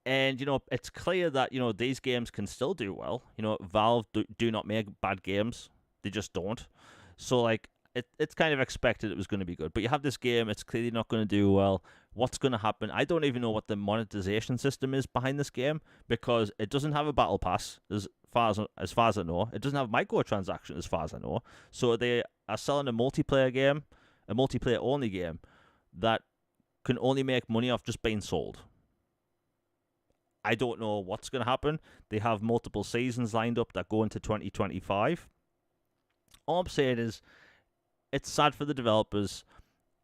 it's clear that, these games can still do well. Valve do not make bad games. They just don't. So, like, it's kind of expected it was going to be good. But you have this game, it's clearly not going to do well. What's going to happen? I don't even know what the monetization system is behind this game, because it doesn't have a battle pass, as far as I know. It doesn't have microtransactions, as far as I know. So they are selling a multiplayer game, a multiplayer-only game, that can only make money off just being sold. I don't know what's going to happen. They have multiple seasons lined up that go into 2025. All I'm saying is, it's sad for the developers.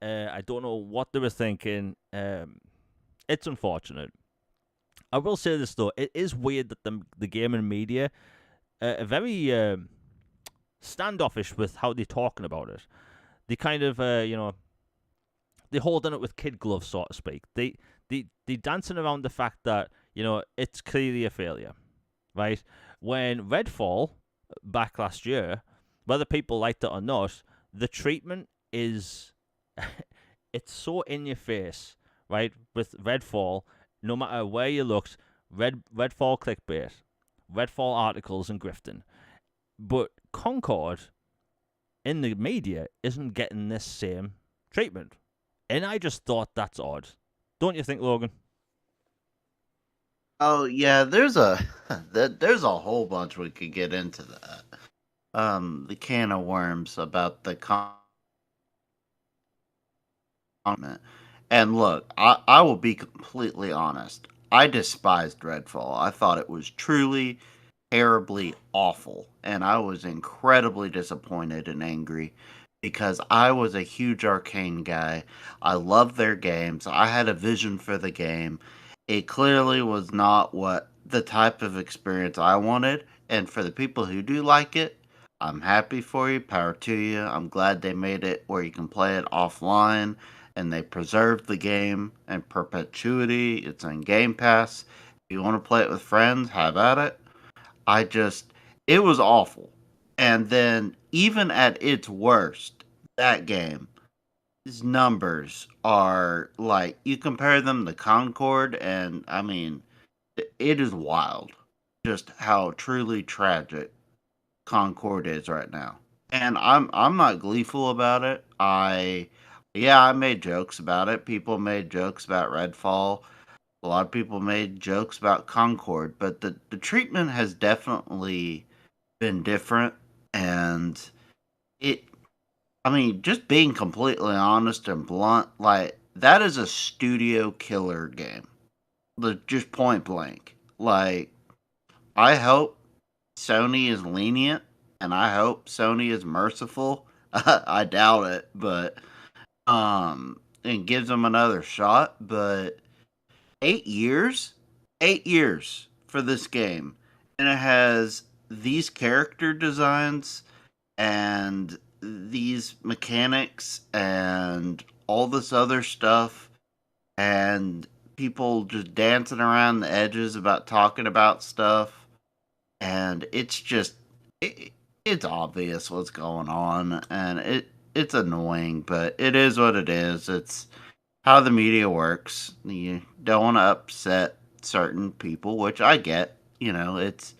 I don't know what they were thinking. It's unfortunate. I will say this, though. It is weird that the gaming media are very standoffish with how they're talking about it. They kind of, they're holding it with kid gloves, so to speak. They're dancing around the fact that, it's clearly a failure, right? When Redfall, back last year, whether people liked it or not, the treatment is, it's so in your face, right? With Redfall, no matter where you looked, Redfall clickbait, Redfall articles and grifting. But Concord, in the media, isn't getting this same treatment. And I just thought that's odd. Don't you think, Logan? Oh yeah, there's a whole bunch we could get into that. The can of worms about the comment. And look, I will be completely honest. I despised Redfall. I thought it was truly terribly awful, and I was incredibly disappointed and angry because I was a huge Arcane guy. I loved their games. I had a vision for the game. It clearly was not what the type of experience I wanted, and for the people who do like it, I'm happy for you. Power to you. I'm glad they made it where you can play it offline and they preserved the game in perpetuity. It's on Game Pass. If you want to play it with friends, have at it. It was awful. And then, even at its worst, that game, his numbers are like, you compare them to Concord, and I mean, it is wild just how truly tragic Concord is right now. And I'm not gleeful about it. I made jokes about it. People made jokes about Redfall. A lot of people made jokes about Concord, but the treatment has definitely been different, and it I mean, just being completely honest and blunt, like, that is a studio killer game. Just point blank. Like, I hope Sony is lenient, and I hope Sony is merciful. I doubt it, but and gives them another shot. But 8 years, 8 years for this game, and it has these character designs and these mechanics and all this other stuff, and people just dancing around the edges about talking about stuff, and it's obvious what's going on, and it's annoying, but it is what it is. It's how the media works. You don't want to upset certain people, which I get. It's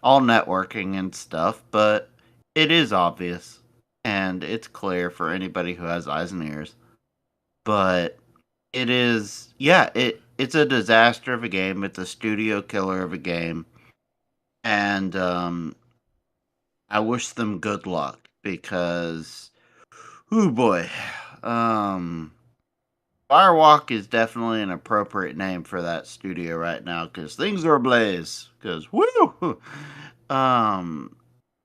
all networking and stuff, but it is obvious. and it's clear for anybody who has eyes and ears. But it is, yeah, it's a disaster of a game. It's a studio killer of a game, and I wish them good luck because, oh boy, um, Firewalk is definitely an appropriate name for that studio right now because things are ablaze. Because woo, um,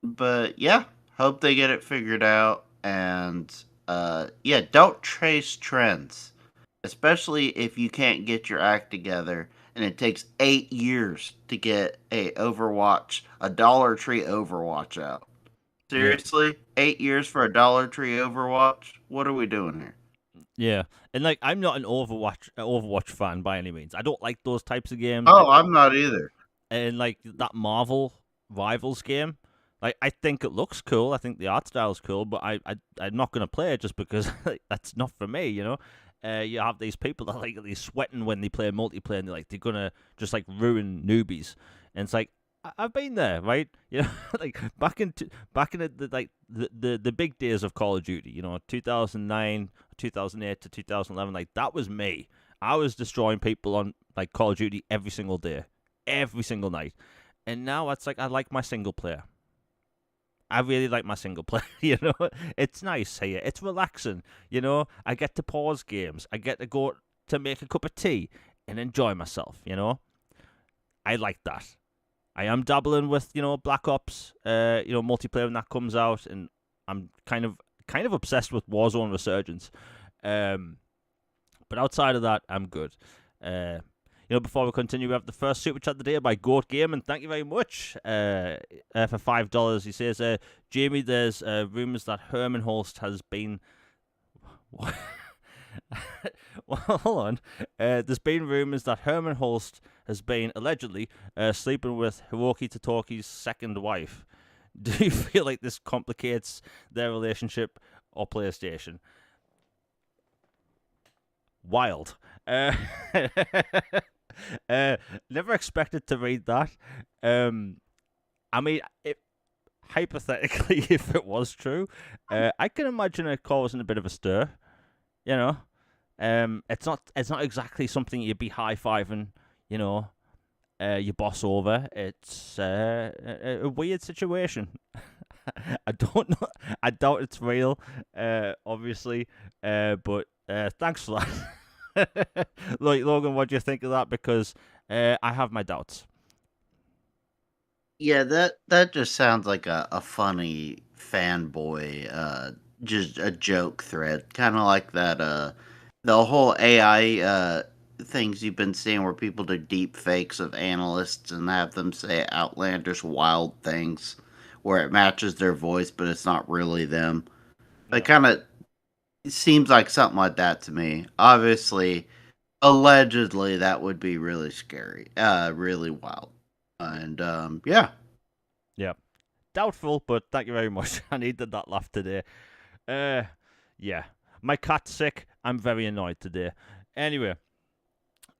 but yeah, hope they get it figured out. And yeah, don't chase trends, especially if you can't get your act together. And it takes 8 years to get a Dollar Tree Overwatch out. Yeah, Seriously, 8 years for a Dollar Tree Overwatch? What are we doing here? yeah, and like I'm not an Overwatch fan by any means. I don't like those types of games. Oh, I'm not either. And like that Marvel Rivals game, like I think it looks cool. I think the art style's cool, but I'm not gonna play it just because like, that's not for me. You have these people that like they're sweating when they play multiplayer, and they're gonna just like ruin newbies, and it's like. I've been there, right? Like back in the big days of Call of Duty. 2009, 2008 to 2011. Like that was me. I was destroying people on like Call of Duty every single night. And now it's like I like my single player. I really like my single player, It's nice here. It's relaxing, I get to pause games. I get to go to make a cup of tea and enjoy myself. I like that. I am dabbling with, Black Ops, multiplayer when that comes out, and I'm kind of obsessed with Warzone Resurgence. But outside of that, I'm good. Before we continue, we have the first super chat of the day by Goat Game, and thank you very much for $5. He says, Jamie, there's rumors that Herman Holst has been. Well, hold on. There's been rumors that Herman Holst has been allegedly sleeping with Hiroki Totoki's second wife. Do you feel like this complicates their relationship or PlayStation? Wild. Never expected to read that. I mean, hypothetically, if it was true, I can imagine it causing a bit of a stir. It's not exactly something you'd be high fiving, your boss over. It's a weird situation. I don't know. I doubt it's real, obviously. But thanks for that. Logan, what do you think of that? Because I have my doubts. Yeah, that just sounds like a funny fanboy, just a joke thread, kind of like that. The whole AI things you've been seeing where people do deep fakes of analysts and have them say outlandish, wild things where it matches their voice, but it's not really them. It Yeah. kind of seems like something like that to me. Obviously, allegedly, that would be really scary, really wild, and yeah. Yeah. Doubtful, but thank you very much. I needed that laugh today. Uh, yeah. My cat's sick. I'm very annoyed today. Anyway,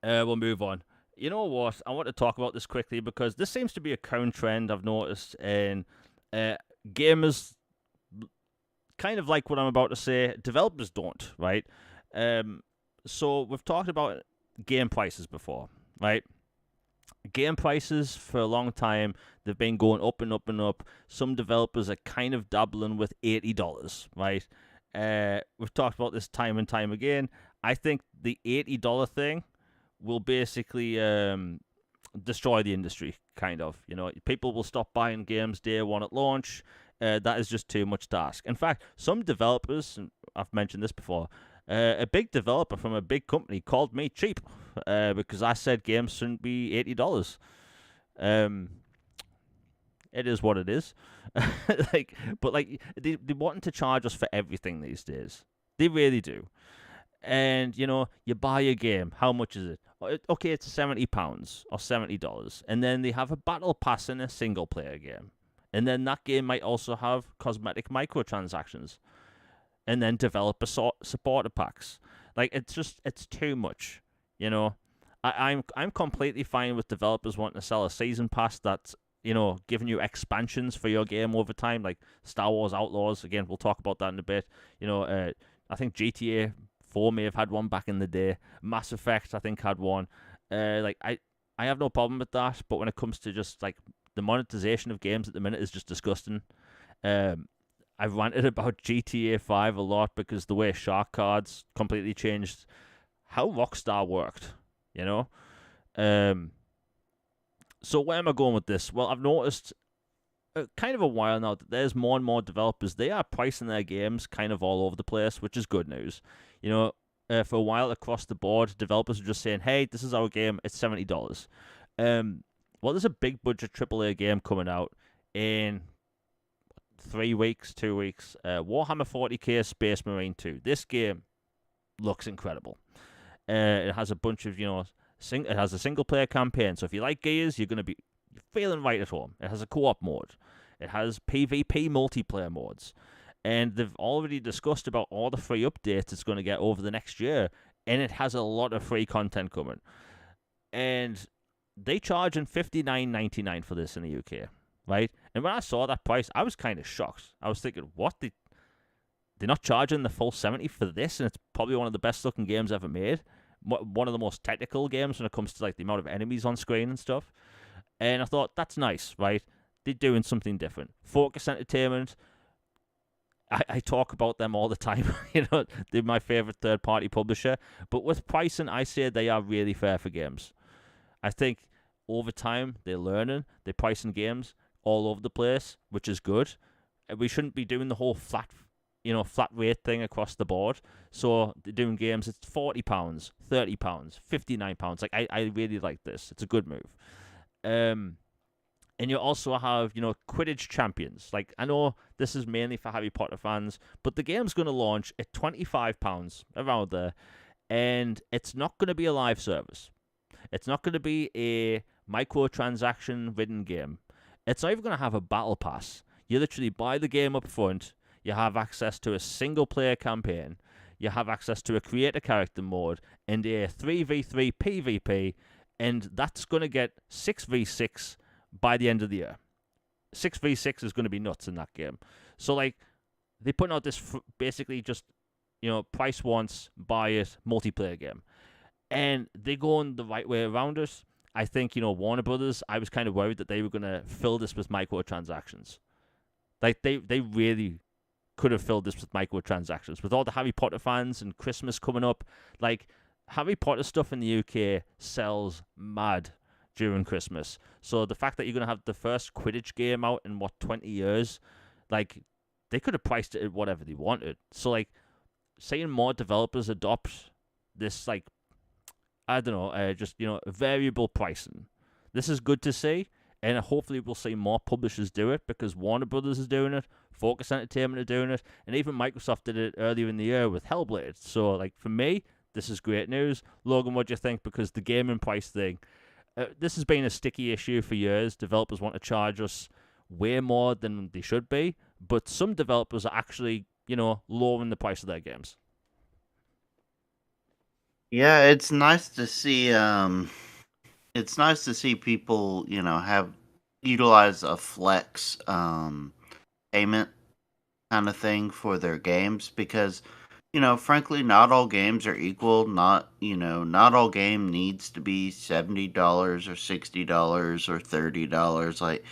we'll move on. You know what? I want to talk about this quickly because this seems to be a current trend I've noticed in gamers. Kind of like what I'm about to say, developers don't, right? So we've talked about game prices before, right? Game prices for a long time, they've been going up and up and up. Some developers are kind of dabbling with $80, right? We've talked about this time and time again. I think the $80 thing will basically destroy the industry, kind of. People will stop buying games day one at launch. That is just too much to ask. In fact, some developers, and I've mentioned this before, a big developer from a big company called me cheap because I said games shouldn't be $80. It is what it is. They want to charge us for everything these days. They really do. And you buy a game. How much is it? Okay, it's £70 or $70, and then they have a battle pass in a single player game. And then that game might also have cosmetic microtransactions. And then developer supporter packs. Like, it's too much. I'm completely fine with developers wanting to sell a season pass that's giving you expansions for your game over time, like Star Wars Outlaws. Again, we'll talk about that in a bit. I think GTA 4 may have had one back in the day. Mass Effect, I think, had one. I have no problem with that, but when it comes to just like the monetization of games at the minute is just disgusting. Um, I've ranted about GTA 5 a lot because the way shark cards completely changed how Rockstar worked, you know? Um, so where am I going with this? Well, I've noticed kind of a while now that there's more and more developers. They are pricing their games kind of all over the place, which is good news. For a while across the board, developers are just saying, "Hey, this is our game. It's $70." Well, there's a big budget AAA game coming out in 3 weeks, 2 weeks. Warhammer 40k Space Marine 2. This game looks incredible. It has a bunch of it has a single player campaign. So if you like Gears, you're feeling right at home. It has a co-op mode. It has PvP multiplayer modes. And they've already discussed about all the free updates it's going to get over the next year. And it has a lot of free content coming. And they charging $59.99 for this in the UK, right? And when I saw that price, I was kind of shocked. I was thinking, what? They're not charging the full 70 for this, and it's probably one of the best looking games ever made. One of the most technical games when it comes to like the amount of enemies on screen and stuff. And I thought, that's nice, right? They're doing something different. Focus Entertainment, I talk about them all the time. They're my favorite third-party publisher. But with pricing, I say they are really fair for games. I think over time, they're learning. They're pricing games all over the place, which is good. We shouldn't be doing the whole flat rate thing across the board. So they're doing games, it's £40, £30, £59. Like, I really like this. It's a good move. And you also have, Quidditch Champions. Like, I know this is mainly for Harry Potter fans, but the game's going to launch at £25, around there. And it's not going to be a live service. It's not going to be a microtransaction-ridden game. It's not even going to have a battle pass. You literally buy the game up front. You have access to a single-player campaign. You have access to a create-a-character mode and a 3v3 PvP. And that's going to get 6v6 by the end of the year. 6v6 is going to be nuts in that game. So, like, they're putting out this basically just, price once, buy it, multiplayer game. And they're going the right way around it. I think, Warner Brothers, I was kind of worried that they were going to fill this with microtransactions. Like, they really could have filled this with microtransactions. With all the Harry Potter fans and Christmas coming up, like, Harry Potter stuff in the UK sells mad during Christmas. So the fact that you're going to have the first Quidditch game out in, 20 years, like, they could have priced it at whatever they wanted. So, like, seeing more developers adopt this, like, I don't know, variable pricing. This is good to see, and hopefully we'll see more publishers do it because Warner Brothers is doing it, Focus Entertainment are doing it, and even Microsoft did it earlier in the year with Hellblade. So, like, for me, this is great news. Logan, what do you think? Because the gaming price thing, this has been a sticky issue for years. Developers want to charge us way more than they should be, but some developers are actually, lowering the price of their games. Yeah, it's nice to see. It's nice to see people, have utilize a flex payment kind of thing for their games because, frankly, not all games are equal. Not all game needs to be $70 or $60 or $30. Like,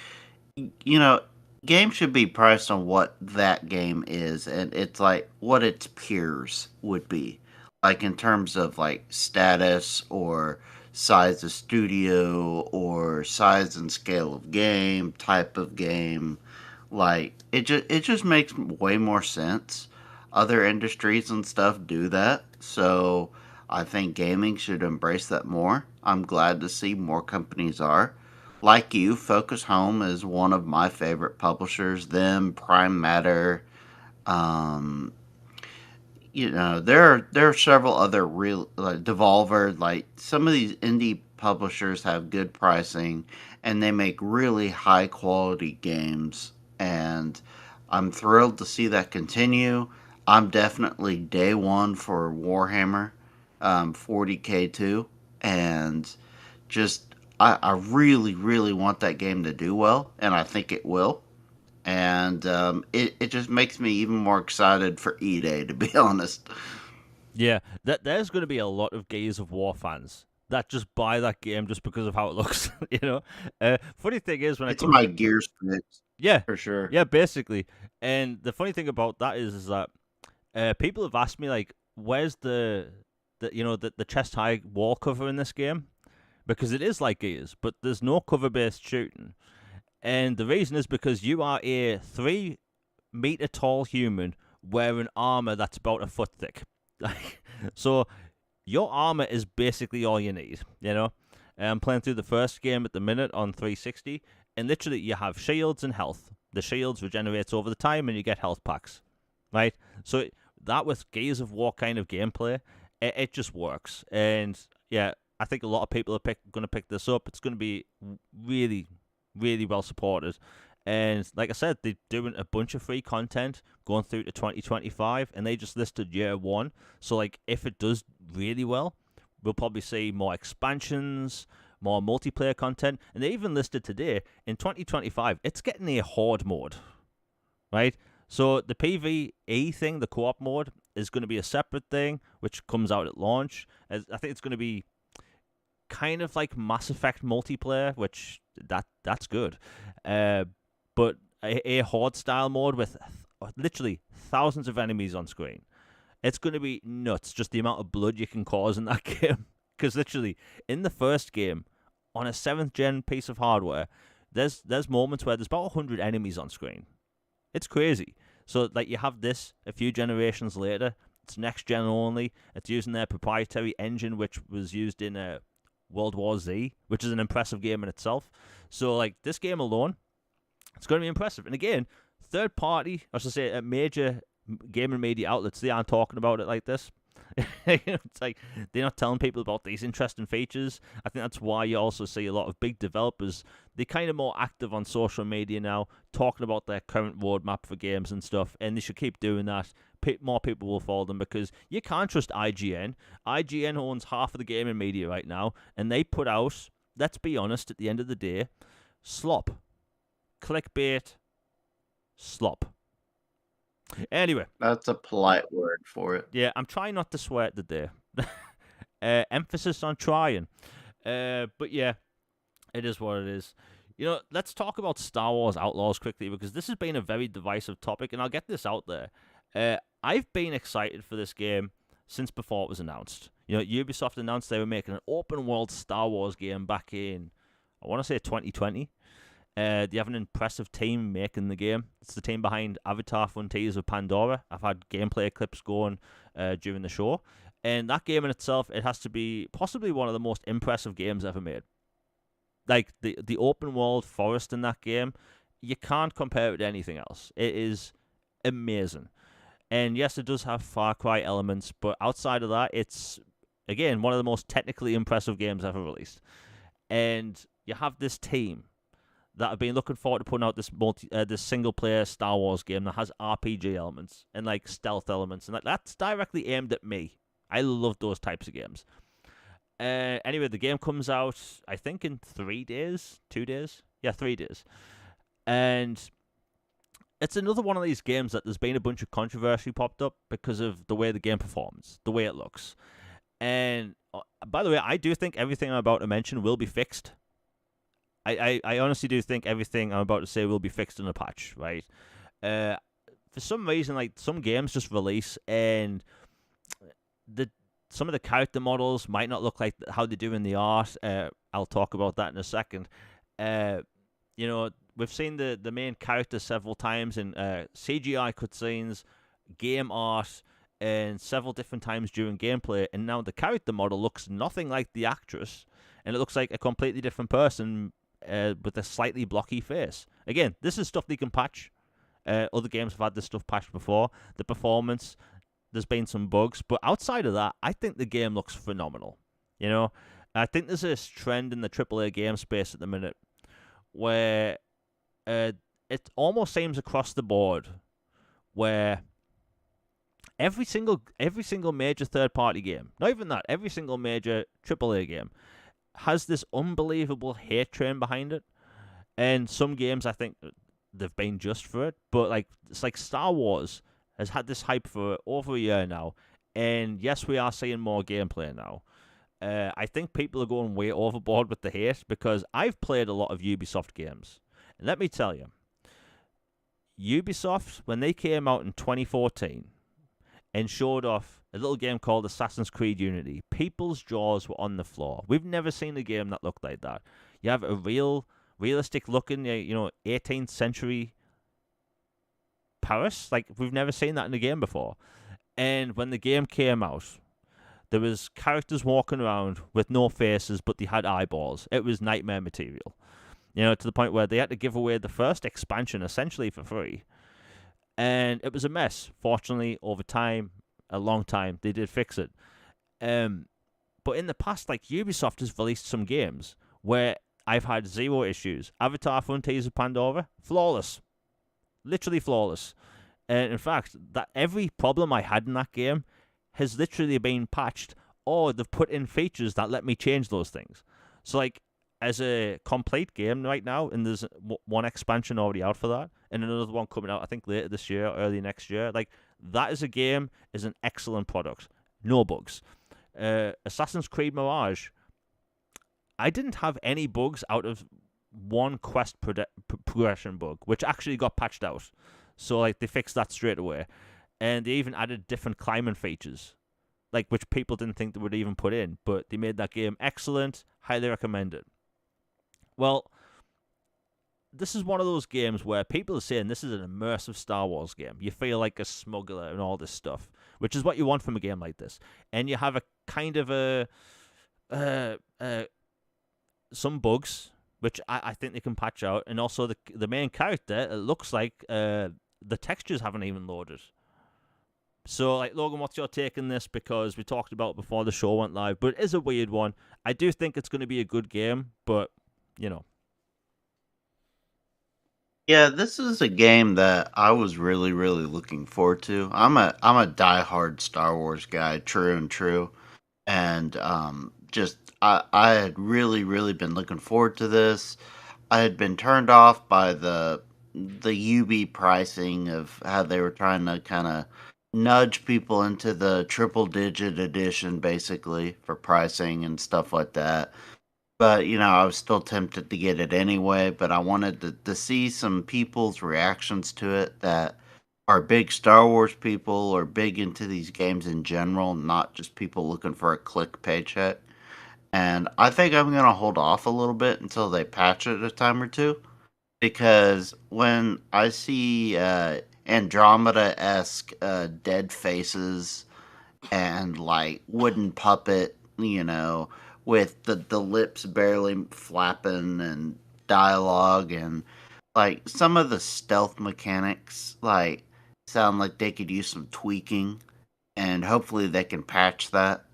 you know, games should be priced on what that game is, and it's like what its peers would be, like in terms of like status or size of studio or size and scale of game, type of game. Like it just makes way more sense. Other industries and stuff do that, so I think gaming should embrace that more. I'm glad to see more companies are. Like you, Focus Home is one of my favorite publishers. Them, Prime Matter. Um, there are several other real like Devolver. Like some of these indie publishers have good pricing, and they make really high quality games. And I'm thrilled to see that continue. I'm definitely day one for Warhammer 40K2, and just I really, really want that game to do well, and I think it will. And it just makes me even more excited for E-Day, to be honest. Yeah, there's going to be a lot of Gears of War fans that just buy that game just because of how it looks. Funny thing is when it It's comes, my Gears fix, yeah, for sure. yeah, basically. And the funny thing about that is that people have asked me like, where's the chest high wall cover in this game? Because it is like Gears, but there's no cover based shooting. And the reason is because you are a 3 meter tall human wearing armor that's about a foot thick. So your armor is basically all you need, you know? I'm playing through the first game at the minute on 360, and literally you have shields and health. The shields regenerates over the time, and you get health packs, right? So that with Gears of War kind of gameplay, it just works. And yeah, I think a lot of people are going to pick this up. It's going to be really, really well supported. And like I said, they're doing a bunch of free content going through to 2025, and they just listed year one. So, like, if it does really well, we'll probably see more expansions, more multiplayer content. And they even listed today, in 2025, it's getting a horde mode, right? So, the PvE thing, the co op mode, is going to be a separate thing, which comes out at launch. I think it's going to be kind of like Mass Effect multiplayer, which that's good. But a horde style mode with literally thousands of enemies on screen. It's going to be nuts, just the amount of blood you can cause in that game. Because literally, in the first game, on a 7th gen piece of hardware, there's moments where there's about 100 enemies on screen. It's crazy. So, like, you have this a few generations later. It's next gen only. It's using their proprietary engine, which was used in World War Z, which is an impressive game in itself. So, like, this game alone, it's going to be impressive. And again, third party, I should say, major gaming media outlets, they aren't talking about it like this. It's like they're not telling people about these interesting features. I think that's why you also see a lot of big developers. They're kind of more active on social media now, talking about their current roadmap for games and stuff. And they should keep doing that. More people will follow them because you can't trust IGN. IGN owns half of the gaming media right now, and they put out, let's be honest, at the end of the day, slop. Clickbait, slop. Anyway, That's a polite word for it. yeah, I'm trying not to swear today. Emphasis on trying. But yeah, it is what it is. Let's talk about Star Wars Outlaws quickly because this has been a very divisive topic, and I'll get this out there. I've been excited for this game since before it was announced. Ubisoft announced they were making an open world Star Wars game back in, I want to say 2020. They have an impressive team making the game. It's the team behind Avatar Frontiers of Pandora. I've had gameplay clips going during the show. And that game in itself, it has to be possibly one of the most impressive games ever made. Like, the open world forest in that game, you can't compare it to anything else. It is amazing. And yes, it does have Far Cry elements, but outside of that, it's, again, one of the most technically impressive games ever released. And you have this team that have been looking forward to putting out this single player Star Wars game that has RPG elements and like stealth elements, and that's directly aimed at me. I love those types of games. Anyway, the game comes out, I think, in 3 days, 2 days, 3 days, and it's another one of these games that there's been a bunch of controversy popped up because of the way the game performs, the way it looks, and by the way, I do think everything I'm about to mention will be fixed. I honestly do think everything I'm about to say will be fixed in a patch, right? For some reason, like, some games just release and some of the character models might not look like how they do in the art. I'll talk about that in a second. We've seen the main character several times in CGI cutscenes, game art, and several different times during gameplay, and now the character model looks nothing like the actress, and it looks like a completely different person with a slightly blocky face. Again, this is stuff they can patch. Other games have had this stuff patched before. The performance, there's been some bugs, but outside of that, I think the game looks phenomenal. I think there's this trend in the AAA game space at the minute where it almost seems across the board where every single major third-party game, not even that, every single major AAA game has this unbelievable hate train behind it. And some games, I think they've been just for it. But like it's like Star Wars has had this hype for over a year now. And yes, we are seeing more gameplay now. I think people are going way overboard with the hate because I've played a lot of Ubisoft games. And let me tell you, Ubisoft, when they came out in 2014 and showed off a little game called Assassin's Creed Unity, people's jaws were on the floor. We've never seen a game that looked like that. You have a realistic looking, 18th century Paris. Like, we've never seen that in a game before. And when the game came out, there was characters walking around with no faces, but they had eyeballs. It was nightmare material. To the point where they had to give away the first expansion essentially for free. And it was a mess. Fortunately, over time, a long time, they did fix it. But in the past, like, Ubisoft has released some games where I've had zero issues. Avatar Frontiers of Pandora, flawless. Literally flawless. And in fact, that every problem I had in that game has literally been patched, or they've put in features that let me change those things. So, like, as a complete game right now, and there's one expansion already out for that, and another one coming out, I think, later this year, early next year. Like, that as a game is an excellent product. No bugs. Assassin's Creed Mirage, I didn't have any bugs out of one quest progression bug, which actually got patched out. So, like, they fixed that straight away. And they even added different climbing features, like, which people didn't think they would even put in. But they made that game excellent. Highly recommend it. Well, this is one of those games where people are saying this is an immersive Star Wars game. You feel like a smuggler and all this stuff, which is what you want from a game like this. And you have a kind of some bugs, which I think they can patch out. And also the main character, it looks like the textures haven't even loaded. So, like, Logan, what's your take on this? Because we talked about it before the show went live, but it is a weird one. I do think it's going to be a good game, but, Yeah, this is a game that I was really, really looking forward to. I'm a diehard Star Wars guy, true and true, and just I had really, really been looking forward to this. I had been turned off by the UB pricing of how they were trying to kind of nudge people into the triple digit edition, basically, for pricing and stuff like that. But, I was still tempted to get it anyway, but I wanted to see some people's reactions to it that are big Star Wars people or big into these games in general, not just people looking for a click paycheck. And I think I'm going to hold off a little bit until they patch it a time or two. Because when I see Andromeda-esque dead faces and, like, wooden puppet, with the lips barely flapping and dialogue and, like, some of the stealth mechanics, like, sound like they could use some tweaking, and hopefully they can patch that,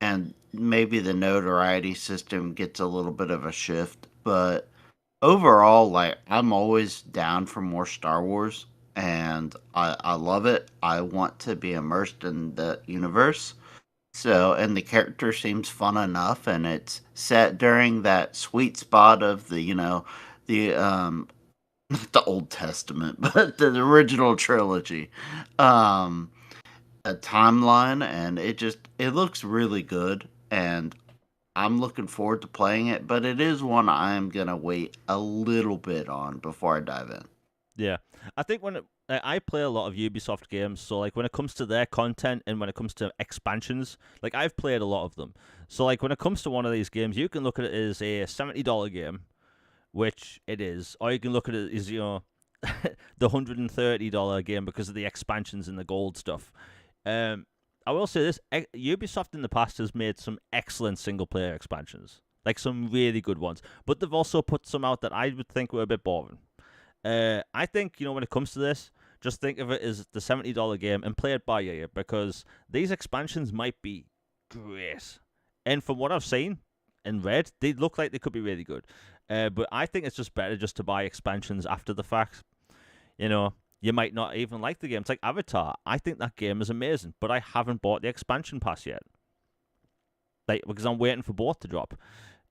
and maybe the notoriety system gets a little bit of a shift. But overall, like, I'm always down for more Star Wars, and I love it. I want to be immersed in the universe. So, and the character seems fun enough, and it's set during that sweet spot of the not the Old Testament, but the original trilogy, um, a timeline, and it looks really good, and I'm looking forward to playing it. But it is one I'm gonna wait a little bit on before I dive in. yeah. I think I play a lot of Ubisoft games, so, like, when it comes to their content and when it comes to expansions, like, I've played a lot of them. So, like, when it comes to one of these games, you can look at it as a $70 game, which it is, or you can look at it as, the $130 game because of the expansions and the gold stuff. I will say this, Ubisoft in the past has made some excellent single-player expansions, like some really good ones, but they've also put some out that I would think were a bit boring. I think, when it comes to this, just think of it as the $70 game and play it by ear, because these expansions might be great. And from what I've seen and read, they look like they could be really good. But I think it's just better just to buy expansions after the fact. You might not even like the game. It's like Avatar. I think that game is amazing, but I haven't bought the expansion pass yet. Like, because I'm waiting for both to drop.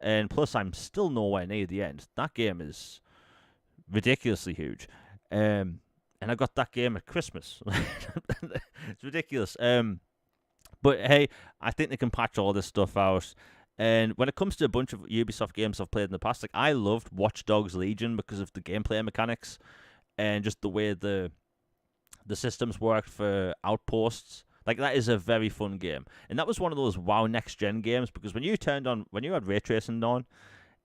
and plus I'm still nowhere near the end. That game is ridiculously huge. And I got that game at Christmas. It's ridiculous. But hey, I think they can patch all this stuff out. And when it comes to a bunch of Ubisoft games I've played in the past, like I loved Watch Dogs Legion because of the gameplay mechanics and just the way the systems worked for outposts. Like that is a very fun game. And that was one of those WoW next gen games because when you had ray tracing on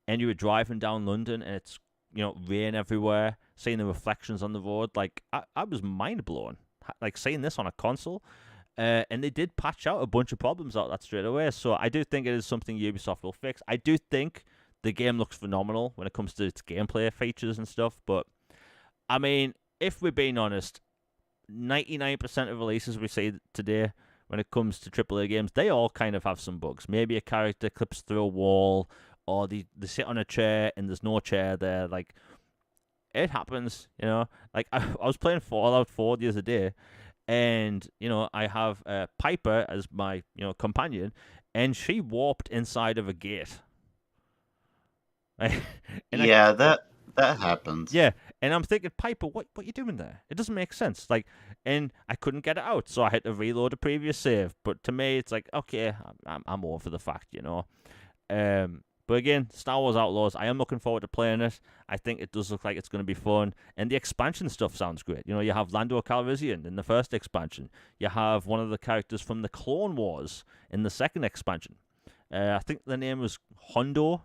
and you were driving down London and it's rain everywhere, seeing the reflections on the road, like I was mind blown. Like seeing this on a console. And they did patch out a bunch of problems out that straight away. So I do think it is something Ubisoft will fix. I do think the game looks phenomenal when it comes to its gameplay features and stuff. But, I mean, if we're being honest, 99% of releases we see today when it comes to AAA games, they all kind of have some bugs. Maybe a character clips through a wall or they sit on a chair and there's no chair there. Like, it happens, Like, I was playing Fallout 4 the other day. And, I have Piper as my, companion, and she warped inside of a gate. That happens. Yeah, and I'm thinking, Piper, what you doing there? It doesn't make sense. Like, and I couldn't get it out, so I had to reload a previous save. But to me, it's like, okay, I'm over the fact, But again, Star Wars Outlaws, I am looking forward to playing it. I think it does look like it's going to be fun. And the expansion stuff sounds great. You have Lando Calrissian in the first expansion. You have one of the characters from the Clone Wars in the second expansion. I think the name was Hondo.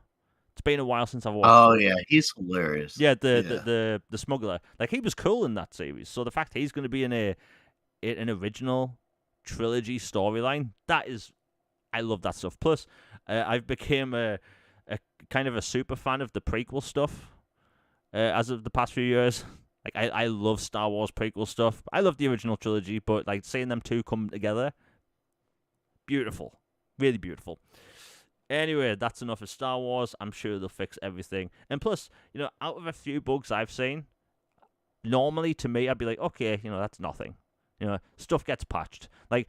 It's been a while since I've watched Oh, yeah, he's hilarious. Yeah, the smuggler. Like, he was cool in that series. So the fact he's going to be in an original trilogy storyline, I love that stuff. Plus, I've become a kind of a super fan of the prequel stuff as of the past few years. Like, I love Star Wars prequel stuff. I love the original trilogy, but like seeing them two come together, beautiful, really beautiful. Anyway, that's enough of Star Wars. I'm sure they'll fix everything. And plus, out of a few bugs I've seen, normally to me I'd be like, okay, that's nothing. Stuff gets patched. Like,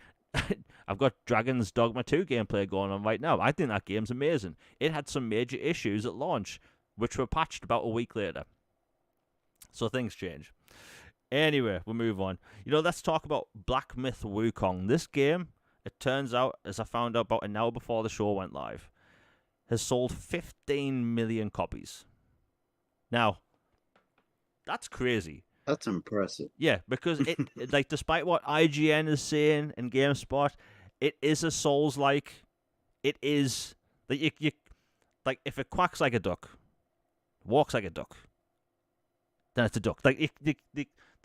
I've got Dragon's Dogma 2 gameplay going on right now. I think that game's amazing. It had some major issues at launch, which were patched about a week later. So things change. Anyway, we'll move on. Let's talk about Black Myth Wukong. This game, it turns out, as I found out about an hour before the show went live, has sold 15 million copies. Now, that's crazy. That's impressive. Yeah, because it like despite what IGN is saying and GameSpot, it is a Souls-like. It is like you like if it quacks like a duck, walks like a duck, then it's a duck. Like they're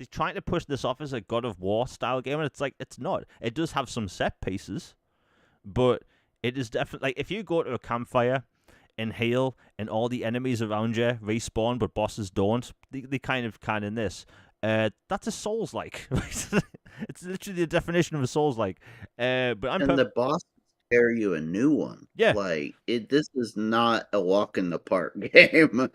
trying to push this off as a God of War style game, and it's like it's not. It does have some set pieces, but it is definitely like if you go to a campfire and heal, and all the enemies around you respawn, but bosses don't. They kind of can in this. That's a Souls-like. It's literally the definition of a Souls-like. The boss carry you a new one. Yeah, like this is not a walk in the park game.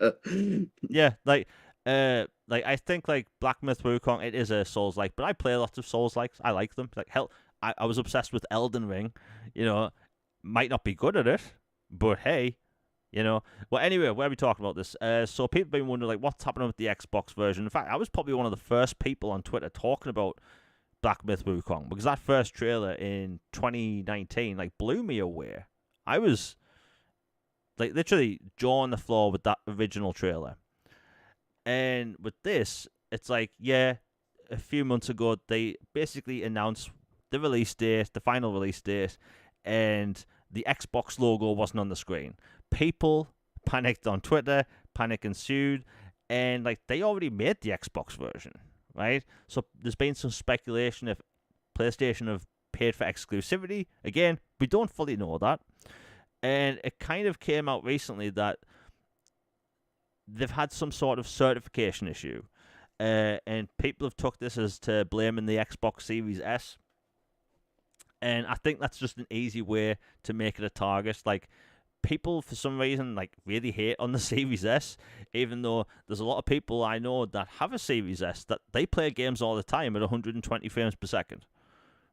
Yeah, like I think like Black Myth Wukong, it is a Souls-like, but I play lots of Souls-likes. I like them. Like hell, I was obsessed with Elden Ring. Might not be good at it, but hey. Well, anyway, where are we talking about this? So people have been wondering, like, what's happening with the Xbox version. In fact, I was probably one of the first people on Twitter talking about Black Myth Wukong because that first trailer in 2019, like, blew me away. I was, like, literally jaw on the floor with that original trailer. And with this, it's like, yeah, a few months ago, they basically announced the release date, the final release date, and the Xbox logo wasn't on the screen. People panicked on Twitter, panic ensued, and like they already made the Xbox version, right? So there's been some speculation if PlayStation have paid for exclusivity. Again, we don't fully know that. And it kind of came out recently that they've had some sort of certification issue. And people have took this as to blaming the Xbox Series S. And I think that's just an easy way to make it a target. Like, people, for some reason, like, really hate on the Series S, even though there's a lot of people I know that have a Series S that they play games all the time at 120 frames per second,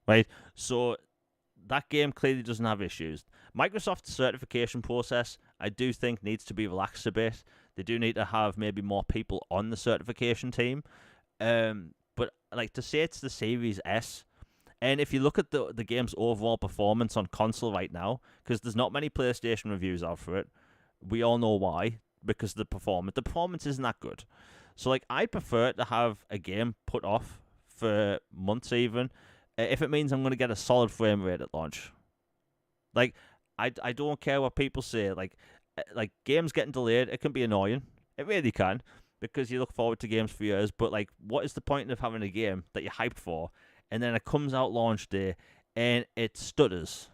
right? So that game clearly doesn't have issues. Microsoft's certification process, I do think needs to be relaxed a bit. They do need to have maybe more people on the certification team. But like to say it's the Series S, and if you look at the game's overall performance on console right now, because there's not many PlayStation reviews out for it, we all know why, because the performance isn't that good. So like I prefer to have a game put off for months even, if it means I'm going to get a solid frame rate at launch. Like I don't care what people say. Like games getting delayed, it can be annoying. It really can, because you look forward to games for years. But like, what is the point of having a game that you're hyped for, and then it comes out launch day and it stutters?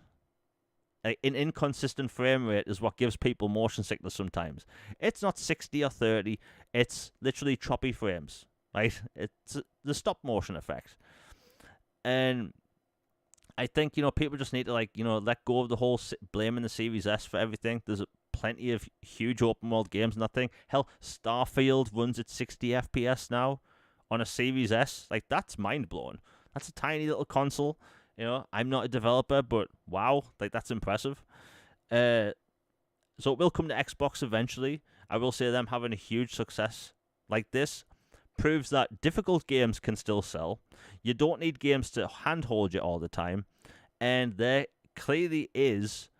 Like, an inconsistent frame rate is what gives people motion sickness sometimes. It's not 60 or 30, it's literally choppy frames, right? It's the stop motion effect. And I think, people just need to, like, let go of the whole blaming the Series S for everything. There's plenty of huge open world games and that thing. Hell, Starfield runs at 60 FPS now on a Series S. Like, that's mind blowing. That's a tiny little console. I'm not a developer, but wow, like, that's impressive. So it will come to Xbox eventually. I will say them having a huge success like this proves that difficult games can still sell. You don't need games to handhold you all the time. And there clearly is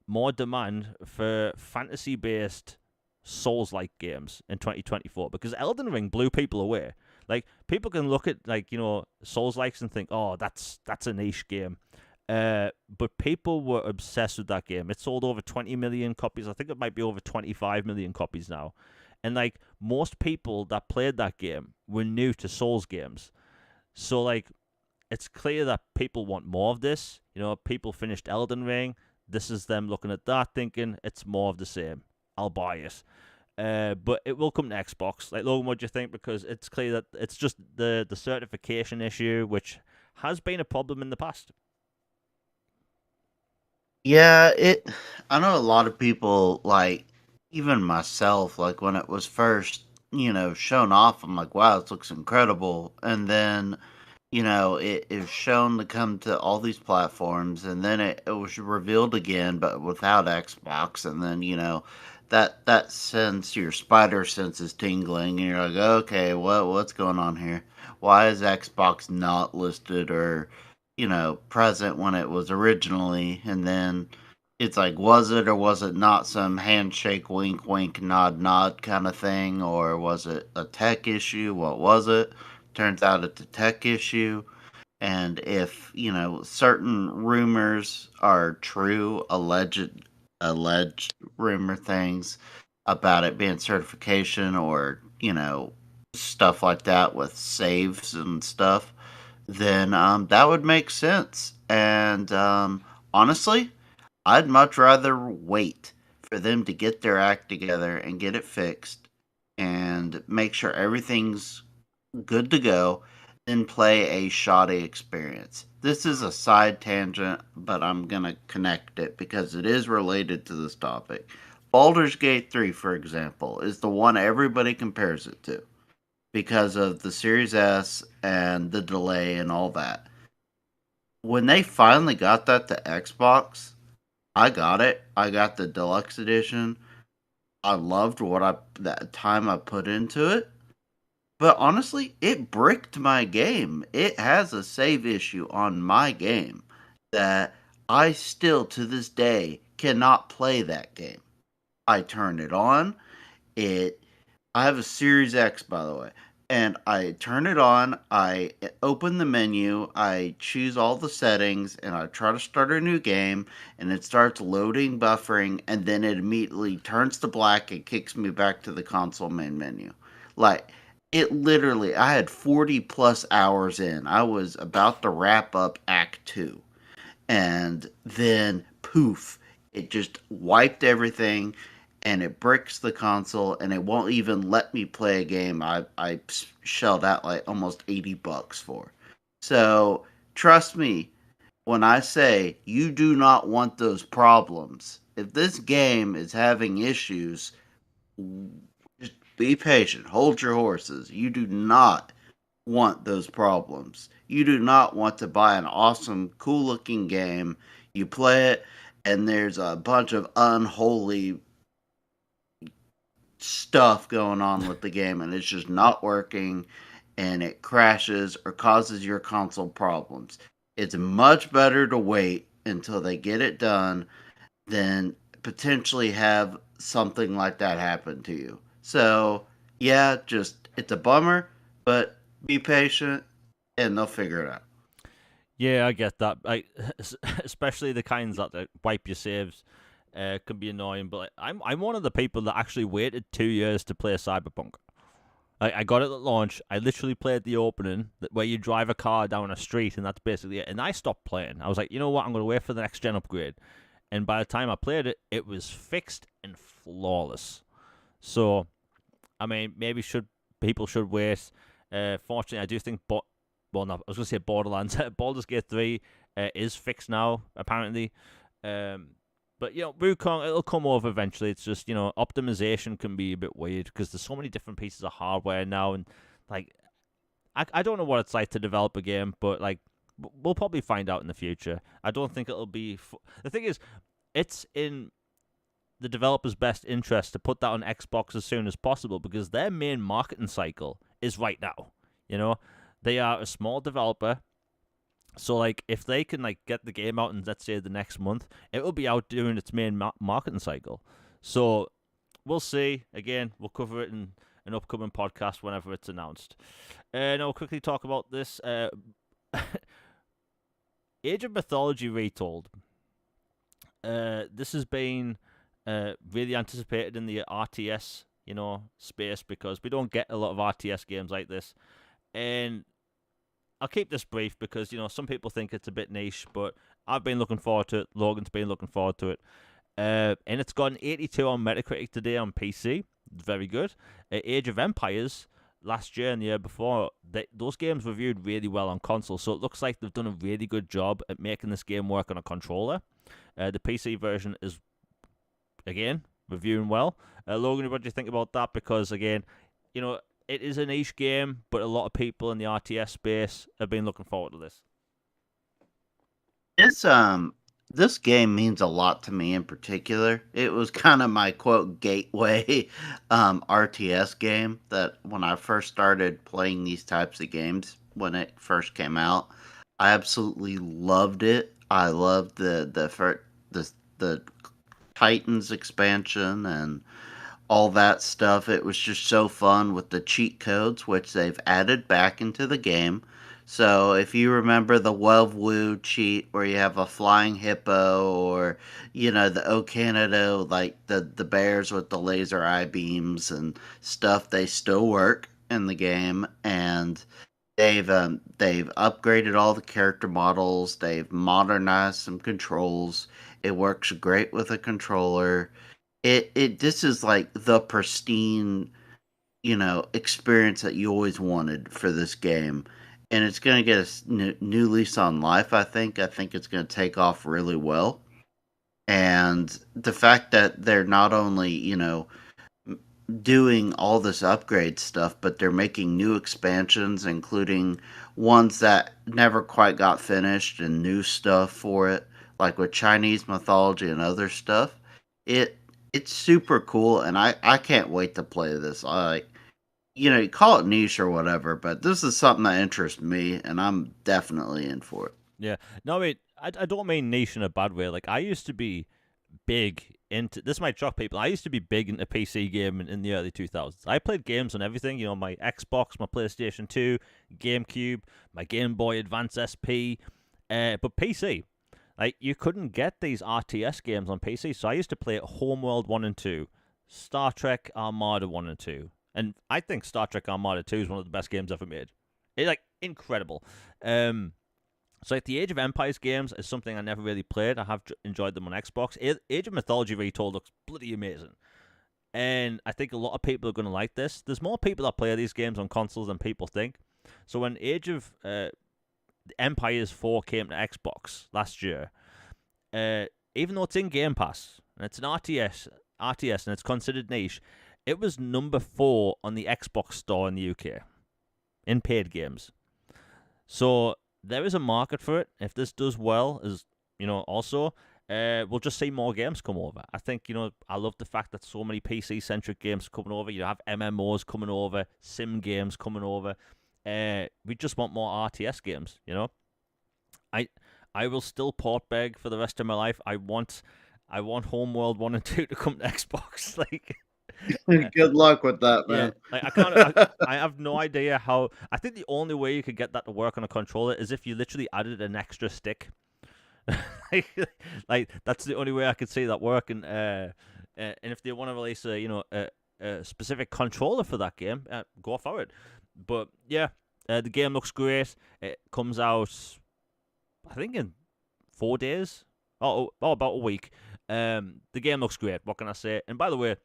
more demand for fantasy-based Souls-like games in 2024, because Elden Ring blew people away. Like, people can look at, like, Souls-likes and think, oh, that's a niche game. But people were obsessed with that game. It sold over 20 million copies. I think it might be over 25 million copies now. And, like, most people that played that game were new to Souls games. So, like, it's clear that people want more of this. People finished Elden Ring. This is them looking at that, thinking it's more of the same. I'll buy it. But it will come to Xbox. Like, Logan, what do you think? Because it's clear that it's just the certification issue, which has been a problem in the past. Yeah, I know a lot of people, like, even myself, like, when it was first, shown off, I'm like, wow, this looks incredible. And then, it is shown to come to all these platforms, and then it was revealed again, but without Xbox. And then, that sense, your spider sense is tingling, and you're like, okay, what's going on here? Why is Xbox not listed or present when it was originally? And then it's like, was it or was it not some handshake, wink, wink, nod, nod kind of thing? Or was it a tech issue? What was it? Turns out it's a tech issue. And if, certain rumors are true, alleged rumor things about it being certification or, stuff like that with saves and stuff, then that would make sense. And honestly, I'd much rather wait for them to get their act together and get it fixed and make sure everything's good to go than play a shoddy experience. This is a side tangent, but I'm going to connect it because it is related to this topic. Baldur's Gate 3, for example, is the one everybody compares it to because of the Series S and the delay and all that. When they finally got that to Xbox, I got it. I got the deluxe edition. I loved that time I put into it. But honestly, it bricked my game. It has a save issue on my game that I still to this day cannot play that game. I turn it on. I have a Series X, by the way. And I turn it on, I open the menu, I choose all the settings, and I try to start a new game, and it starts loading, buffering, and then it immediately turns to black and kicks me back to the console main menu. Like, it literally, I had 40 plus hours in. I was about to wrap up Act 2. And then, poof, it just wiped everything and it bricks the console and it won't even let me play a game I shelled out like almost $80 for. So trust me when I say you do not want those problems. If this game is having issues, just be patient. Hold your horses. You do not want those problems. You do not want to buy an awesome, cool looking game. You play it and there's a bunch of unholy stuff going on with the game and it's just not working and it crashes or causes your console problems. It's much better to wait until they get it done than potentially have something like that happen to you. So, yeah, just it's a bummer, but be patient and they'll figure it out. Yeah, I get that. Like, especially the kinds that wipe your saves can be annoying. But I'm one of the people that actually waited 2 years to play Cyberpunk. I got it at launch. I literally played the opening where you drive a car down a street, and that's basically it. And I stopped playing. I was like, you know what? I'm going to wait for the next gen upgrade. And by the time I played it, it was fixed and flawless. So, I mean, maybe people should wait. Fortunately, I do think, well, no, I was going to say Borderlands. Baldur's Gate 3 is fixed now, apparently. But, Wukong, it'll come over eventually. It's just, optimization can be a bit weird because there's so many different pieces of hardware now. And, like, I don't know what it's like to develop a game, but, like, we'll probably find out in the future. I don't think it'll be... The thing is, it's in the developer's best interest to put that on Xbox as soon as possible because their main marketing cycle is right now. They are a small developer. So, like, if they can, like, get the game out in, let's say, the next month, it will be out during its main marketing cycle. So, we'll see. Again, we'll cover it in an upcoming podcast whenever it's announced. Now, we'll quickly talk about this. Age of Mythology Retold. This has been really anticipated in the RTS, space because we don't get a lot of RTS games like this. And I'll keep this brief because, some people think it's a bit niche, but I've been looking forward to it. Logan's been looking forward to it. And it's got an 82 on Metacritic today on PC. Very good. Age of Empires last year and the year before, those games reviewed really well on console, so it looks like they've done a really good job at making this game work on a controller. The PC version is, again, reviewing well. Logan, what do you think about that? Because, again, it is a niche game, but a lot of people in the RTS space have been looking forward to this. This game means a lot to me in particular. It was kind of my quote gateway RTS game that when I first started playing these types of games when it first came out, I absolutely loved it. I loved the Titans expansion and all that stuff. It was just so fun with the cheat codes, which they've added back into the game. So if you remember the Woo cheat where you have a flying hippo or, the O Canada, like the bears with the laser eye beams and stuff, they still work in the game. And they've upgraded all the character models. They've modernized some controls. It works great with a controller. This is like the pristine, experience that you always wanted for this game, and it's going to get a new lease on life. I think it's going to take off really well, and the fact that they're not only doing all this upgrade stuff, but they're making new expansions, including ones that never quite got finished and new stuff for it, like with Chinese mythology and other stuff. It's super cool, and I can't wait to play this. You call it niche or whatever, but this is something that interests me, and I'm definitely in for it. Yeah. No, I mean, I don't mean niche in a bad way. Like, I used to be big into... This might shock people. I used to be big into PC gaming in the early 2000s. I played games on everything. My Xbox, my PlayStation 2, GameCube, my Game Boy Advance SP, but PC. Like, you couldn't get these RTS games on PC, so I used to play Homeworld 1 and 2, Star Trek Armada 1 and 2, and I think Star Trek Armada 2 is one of the best games ever made. It's, like, incredible. So, like, the Age of Empires games is something I never really played. I have enjoyed them on Xbox. Age of Mythology Retold looks bloody amazing. And I think a lot of people are going to like this. There's more people that play these games on consoles than people think. So when Age of Empires 4 came to Xbox last year, even though it's in Game Pass, and it's an RTS and it's considered niche, it was number 4 on the Xbox store in the UK in paid games. So there is a market for it. If this does well, also, we'll just see more games come over. I think, I love the fact that so many PC-centric games are coming over. You have MMOs coming over, sim games coming over. We just want more RTS games, I will still port beg for the rest of my life. I want Homeworld 1 and 2 to come to Xbox. Good luck with that, man. Yeah, I have no idea how. I think the only way you could get that to work on a controller is if you literally added an extra stick. like that's the only way I could see that working. And if they want to release a specific controller for that game, go for it. But yeah, the game looks great. It comes out, I think, in 4 days. About a week. The game looks great. What can I say? And by the way,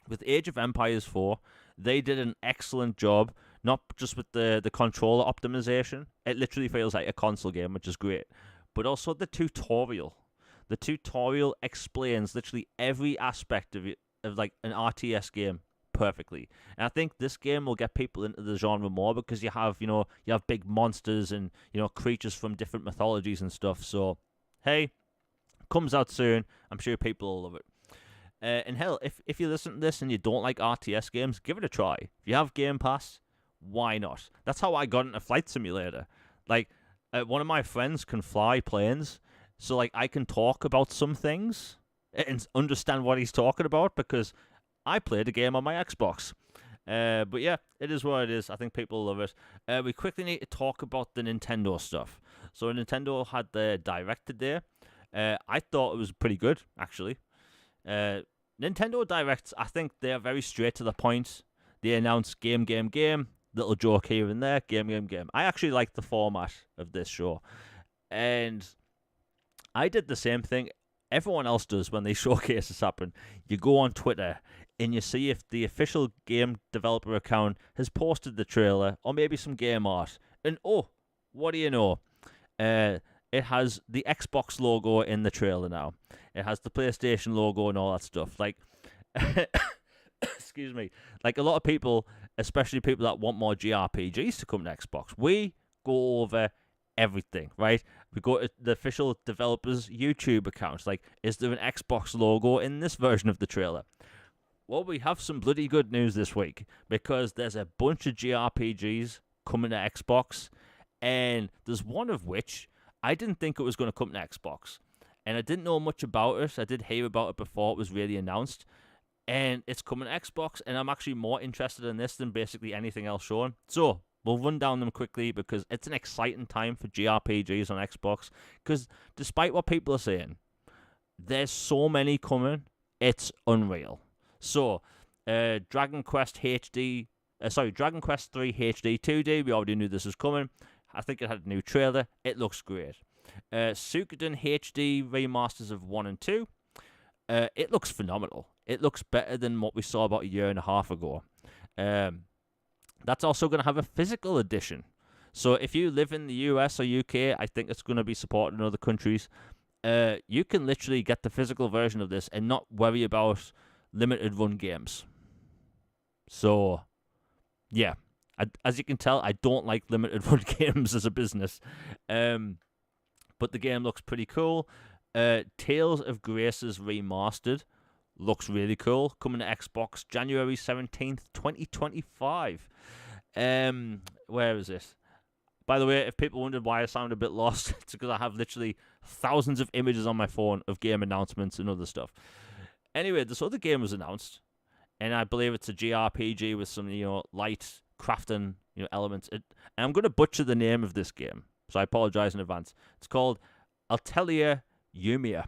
with Age of Empires 4, they did an excellent job. Not just with the controller optimization. It literally feels like a console game, which is great. But also the tutorial. The tutorial explains literally every aspect of like an RTS game perfectly. And I think this game will get people into the genre more because you have big monsters and creatures from different mythologies and stuff. So hey, comes out soon. I'm sure people will love it. And hell, if you listen to this and you don't like RTS games, give it a try. If you have Game Pass, why not? That's how I got into Flight Simulator. Like, one of my friends can fly planes, so like I can talk about some things and understand what he's talking about because I played a game on my Xbox. But yeah, it is what it is. I think people love it. We quickly need to talk about the Nintendo stuff. So Nintendo had the Direct today. I thought it was pretty good, actually. Nintendo Directs, I think they are very straight to the point. They announce game, little joke here and there, game. I actually like the format of this show. And I did the same thing everyone else does when they showcases happen. You go on Twitter and you see if the official game developer account has posted the trailer or maybe some game art. And oh, what do you know? It has the Xbox logo in the trailer now. It has the PlayStation logo and all that stuff. Like, excuse me. Like a lot of people, especially people that want more JRPGs to come to Xbox, we go over everything, right? We go to the official developer's YouTube accounts. Like, is there an Xbox logo in this version of the trailer? Well, we have some bloody good news this week because there's a bunch of JRPGs coming to Xbox, and there's one of which I didn't think it was going to come to Xbox, and I didn't know much about it. I did hear about it before it was really announced, and it's coming to Xbox, and I'm actually more interested in this than basically anything else shown. So we'll run down them quickly because it's an exciting time for JRPGs on Xbox, because despite what people are saying, there's so many coming, it's unreal. So, Dragon Quest 3 HD 2D, we already knew this was coming. I think it had a new trailer. It looks great. Suikoden HD remasters of 1 and 2. It looks phenomenal. It looks better than what we saw about a year and a half ago. That's also going to have a physical edition. So if you live in the US or UK, I think it's going to be supported in other countries. You can literally get the physical version of this and not worry about limited run games. So, yeah. As you can tell, I don't like limited run games as a business. But the game looks pretty cool. Tales of Graces Remastered looks really cool. Coming to Xbox January 17th, 2025. Where is it? By the way, if people wondered why I sound a bit lost, it's because I have literally thousands of images on my phone of game announcements and other stuff. Anyway, this other game was announced, and I believe it's a JRPG with some, light crafting, elements. And I'm going to butcher the name of this game, so I apologize in advance. It's called Atelier Yumiya.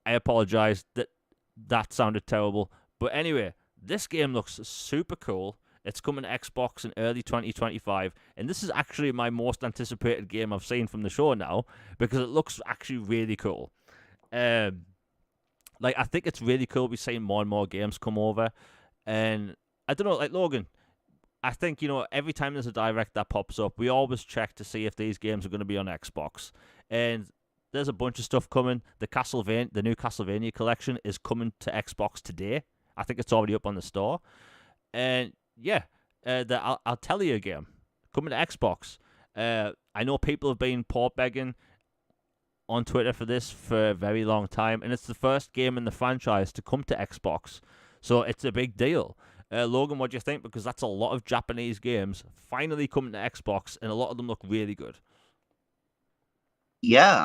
I apologize that sounded terrible. But anyway, this game looks super cool. It's coming to Xbox in early 2025, and this is actually my most anticipated game I've seen from the show now, because it looks actually really cool. I think it's really cool we're seeing more and more games come over, and I don't know, like Logan, I think, every time there's a Direct that pops up, we always check to see if these games are going to be on Xbox, and there's a bunch of stuff coming. The new Castlevania collection is coming to Xbox today. I think it's already up on the store, and yeah, I'll tell you a game coming to Xbox. I know people have been port begging. on Twitter for this for a very long time, and it's the first game in the franchise to come to Xbox, so it's a big deal. Logan, what do you think? Because that's a lot of Japanese games finally coming to Xbox, and a lot of them look really good. Yeah,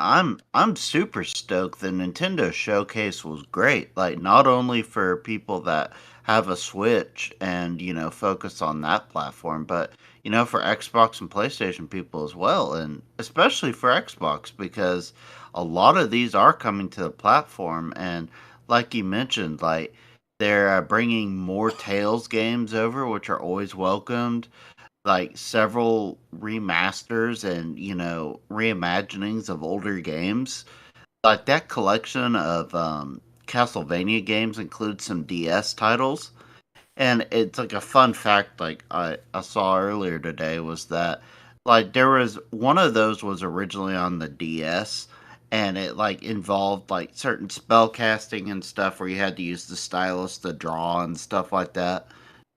I'm super stoked. The Nintendo showcase was great. Like not only for people that have a Switch and, focus on that platform, but for Xbox and PlayStation people as well, and especially for Xbox because a lot of these are coming to the platform and like you mentioned, like they're bringing more Tales games over, which are always welcomed, like several remasters and reimaginings of older games. Like that collection of Castlevania games includes some DS titles, and it's like a fun fact. Like I saw earlier today was that like there was one of those was originally on the DS. And it like involved like certain spell casting and stuff where you had to use the stylus to draw and stuff like that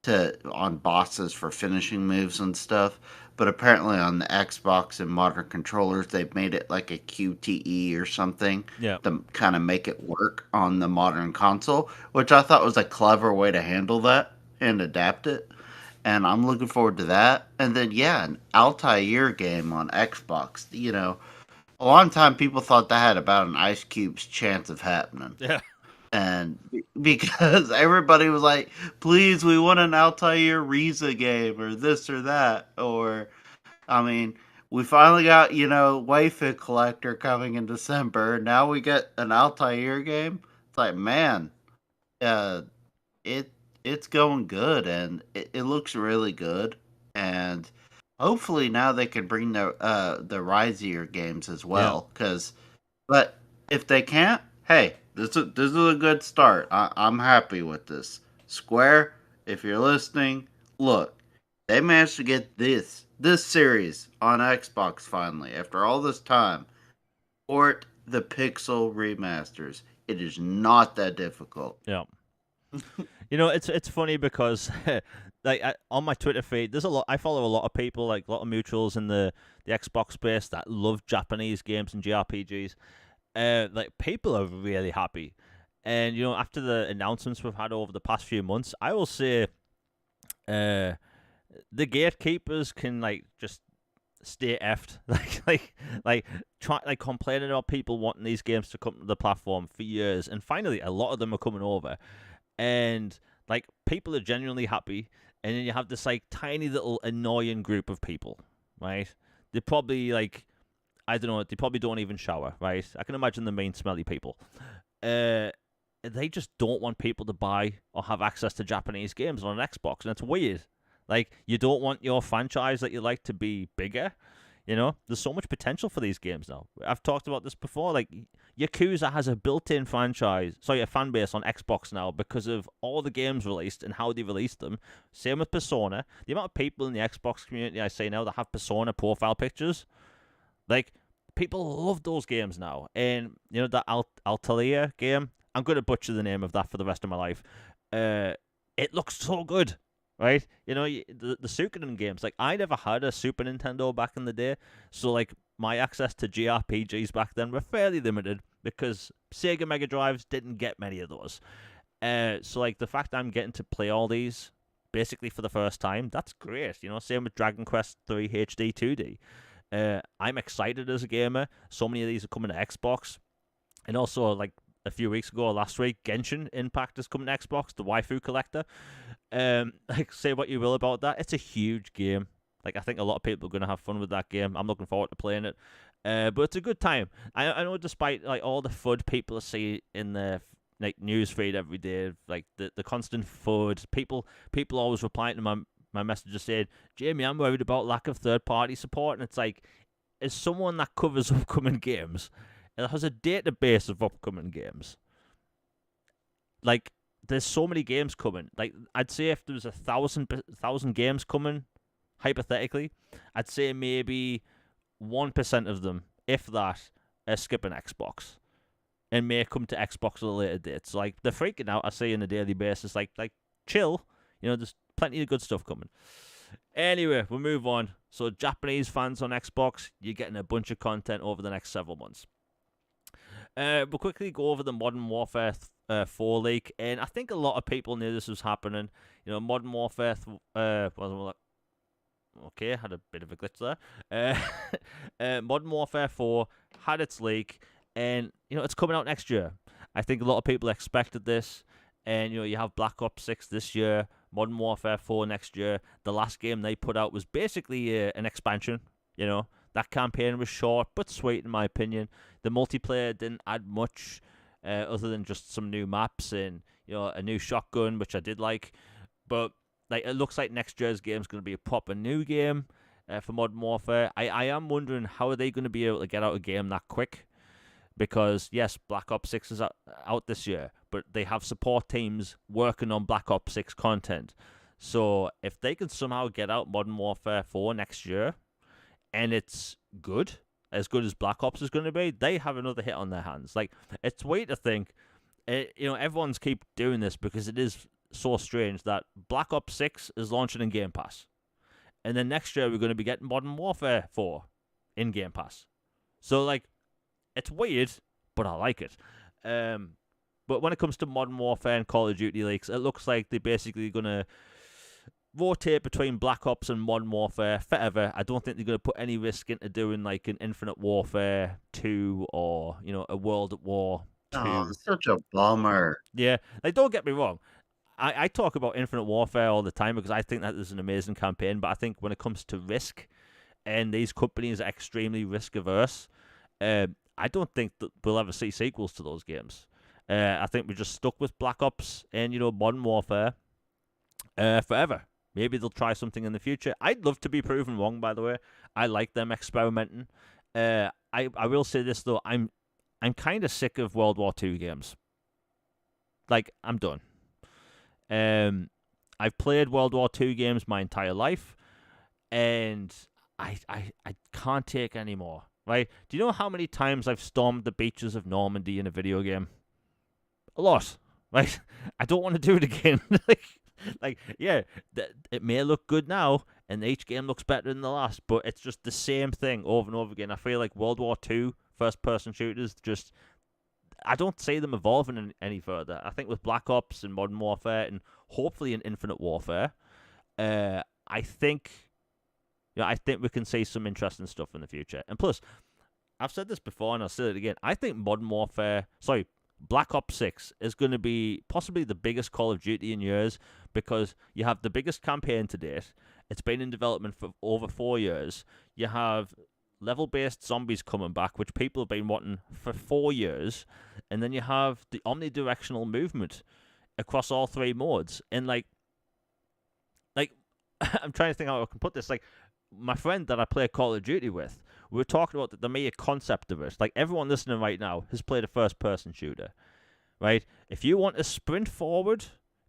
to on bosses for finishing moves and stuff. But apparently on the Xbox and modern controllers, they've made it like a QTE or something Yeah, to kind of make it work on the modern console, which I thought was a clever way to handle that and adapt it. And I'm looking forward to that. And then yeah, an Altair game on Xbox. A long time people thought that had about an Ice Cube's chance of happening, yeah, and because everybody was like, "Please, we want an Altair Riza game or this or that," or I mean, we finally got Wayfit Collector coming in December. Now we get an Altair game. It's like, man, uh, it it's going good and it looks really good, and hopefully now they can bring the Rizier games as yeah. well, because but if they can't, hey, this is a good start. I'm happy with this. Square, if you're listening, look, they managed to get this series on Xbox finally after all this time. Port the Pixel remasters. It is not that difficult. Yeah. It's funny because on my Twitter feed, there's a lot. I follow a lot of people, like a lot of mutuals in the Xbox space that love Japanese games and JRPGs. Like people are really happy, and after the announcements we've had over the past few months, I will say, the gatekeepers can like just stay effed, like try like complaining about people wanting these games to come to the platform for years, and finally a lot of them are coming over, and like people are genuinely happy, and then you have this like tiny little annoying group of people, right? They probably like I don't know, they probably don't even shower, right? I can imagine the mean smelly people. Uh they just don't want people to buy or have access to Japanese games on an Xbox, and it's weird. Like you don't want your franchise that you like to be bigger. There's so much potential for these games now. I've talked about this before. Like Yakuza has a built-in a fan base on Xbox now because of all the games released and how they released them. Same with Persona. The amount of people in the Xbox community I say now that have Persona profile pictures, like people love those games now. And that Altair game, I'm going to butcher the name of that for the rest of my life. It looks so good, right? The Suikoden games. Like I never had a Super Nintendo back in the day, so like my access to JRPGs back then were fairly limited because Sega Mega Drives didn't get many of those. So like the fact I'm getting to play all these basically for the first time, that's great. Same with Dragon Quest 3 HD 2D. I'm excited as a gamer. So many of these are coming to Xbox, and also like a few weeks ago, or last week, Genshin Impact is coming to Xbox, the waifu collector. Like say what you will about that, it's a huge game. Like I think a lot of people are gonna have fun with that game. I'm looking forward to playing it. But it's a good time. I know despite like all the FUD people see in the like news feed every day, like the constant FUD, people always replying to my messages saying, Jamie, I'm worried about lack of third party support, and it's like, as someone that covers upcoming games, it has a database of upcoming games. Like, there's so many games coming. Like, I'd say if there was 1,000 games coming, hypothetically, I'd say maybe 1% of them, if that, are skipping Xbox and may come to Xbox at a later date. So, like, they're freaking out, I see, on a daily basis. Like chill. There's plenty of good stuff coming. Anyway, we'll move on. So, Japanese fans on Xbox, you're getting a bunch of content over the next several months. We'll quickly go over the Modern Warfare 4 leak, and I think a lot of people knew this was happening. Modern Warfare. Okay, had a bit of a glitch there. Modern Warfare 4 had its leak, and it's coming out next year. I think a lot of people expected this, and you have Black Ops 6 this year, Modern Warfare 4 next year. The last game they put out was basically an expansion. That campaign was short but sweet in my opinion. The multiplayer didn't add much, other than just some new maps and a new shotgun, which I did like, but. It looks like next year's game is going to be a proper new game for Modern Warfare. I am wondering how are they going to be able to get out a game that quick? Because, yes, Black Ops 6 is out this year, but they have support teams working on Black Ops 6 content. So if they can somehow get out Modern Warfare 4 next year, and it's good as Black Ops is going to be, they have another hit on their hands. It's weird to think, everyone's keep doing this because it is so strange that Black Ops 6 is launching in Game Pass. And then next year we're going to be getting Modern Warfare 4 in Game Pass. So, it's weird, but I like it. But when it comes to Modern Warfare and Call of Duty leaks, it looks like they're basically going to rotate between Black Ops and Modern Warfare forever. I don't think they're going to put any risk into doing, an Infinite Warfare 2 or, a World at War 2. Oh, it's such a bummer. Yeah, don't get me wrong. I talk about Infinite Warfare all the time because I think that is an amazing campaign, but I think when it comes to risk, and these companies are extremely risk averse, I don't think that we'll ever see sequels to those games. I think we're just stuck with Black Ops and Modern Warfare forever. Maybe they'll try something in the future. I'd love to be proven wrong, by the way. I like them experimenting. I will say this though, I'm kind of sick of World War II games. I'm done. I've played World War II games my entire life, and I can't take any more. Right? Do you know how many times I've stormed the beaches of Normandy in a video game? A lot. Right? I don't want to do it again. Yeah, it may look good now, and each game looks better than the last, but it's just the same thing over and over again. I feel like World War II first-person shooters just... I don't see them evolving any further. I think with Black Ops and Modern Warfare and hopefully in Infinite Warfare, I think we can see some interesting stuff in the future. And plus, I've said this before and I'll say it again. I think Black Ops 6 is going to be possibly the biggest Call of Duty in years because you have the biggest campaign to date. It's been in development for over 4 years. You have level-based zombies coming back, which people have been wanting for 4 years, and then you have the omnidirectional movement across all 3 modes. And I'm trying to think how I can put this. My friend that I play Call of Duty with, we were talking about the mere concept of it. Everyone listening right now has played a first-person shooter, right? If you want to sprint forward,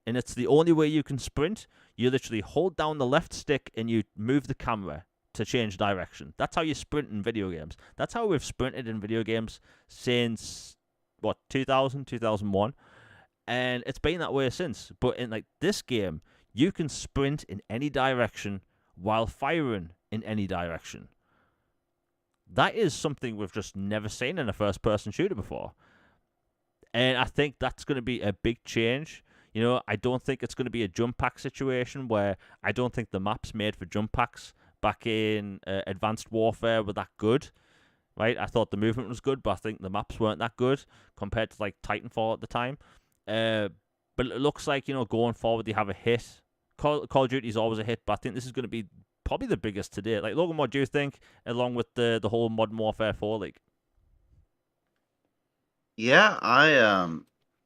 and it's the only way you can sprint, you literally hold down the left stick and you move the camera to change direction. That's how you sprint in video games. That's how we've sprinted in video games since 2000, 2001, and it's been that way since. But in this game, you can sprint in any direction while firing in any direction. That is something we've just never seen in a first-person shooter before, and I think that's going to be a big change. I don't think it's going to be a jump pack situation where I don't think the maps made for jump packs back in Advanced Warfare were that good, right? I thought the movement was good, but I think the maps weren't that good compared to Titanfall at the time. But it looks like going forward they have a hit. Call of Duty is always a hit, but I think this is going to be probably the biggest to date. Logan, what do you think? Along with the whole Modern Warfare 4 league. Yeah, I'm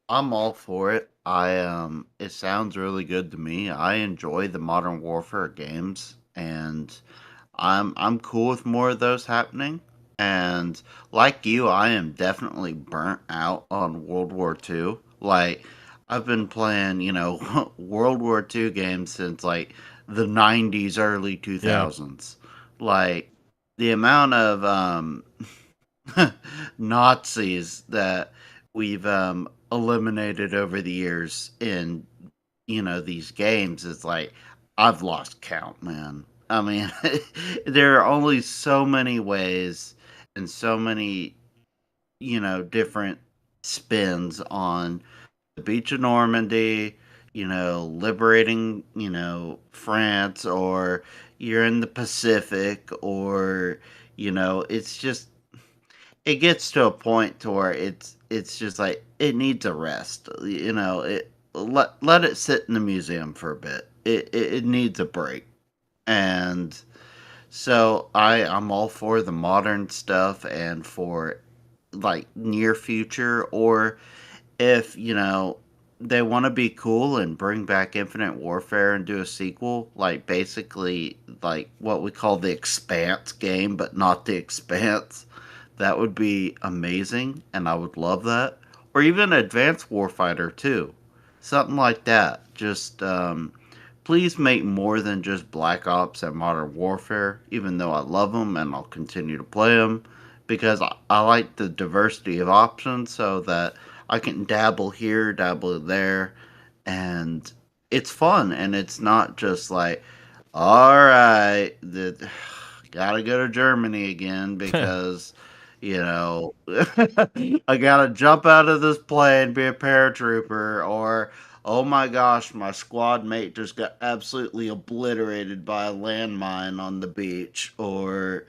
all for it. It sounds really good to me. I enjoy the Modern Warfare games, and I'm cool with more of those happening. And like you, I am definitely burnt out on World War II. I've been playing, World War II games since the 90s, early 2000s. Yeah. The amount of Nazis that we've eliminated over the years in these games is I've lost count, man. I mean, there are only so many ways and so many different spins on the beach of Normandy, liberating, France, or you're in the Pacific, or, it's just, it gets to a point to where it's just like it needs a rest. Let it sit in the museum for a bit. It needs a break. And so I'm all for the modern stuff and for like near future, or if they want to be cool and bring back Infinite Warfare and do a sequel, like basically like what we call the Expanse game, but not the Expanse. That would be amazing, and I would love that. Or even Advanced Warfighter too, something like that. Just please make more than just Black Ops and Modern Warfare. Even though I love them and I'll continue to play them, because I like the diversity of options, so that I can dabble here, dabble there, and it's fun. And it's not just like, all right, gotta go to Germany again because I gotta jump out of this plane, be a paratrooper, or oh my gosh, my squad mate just got absolutely obliterated by a landmine on the beach, or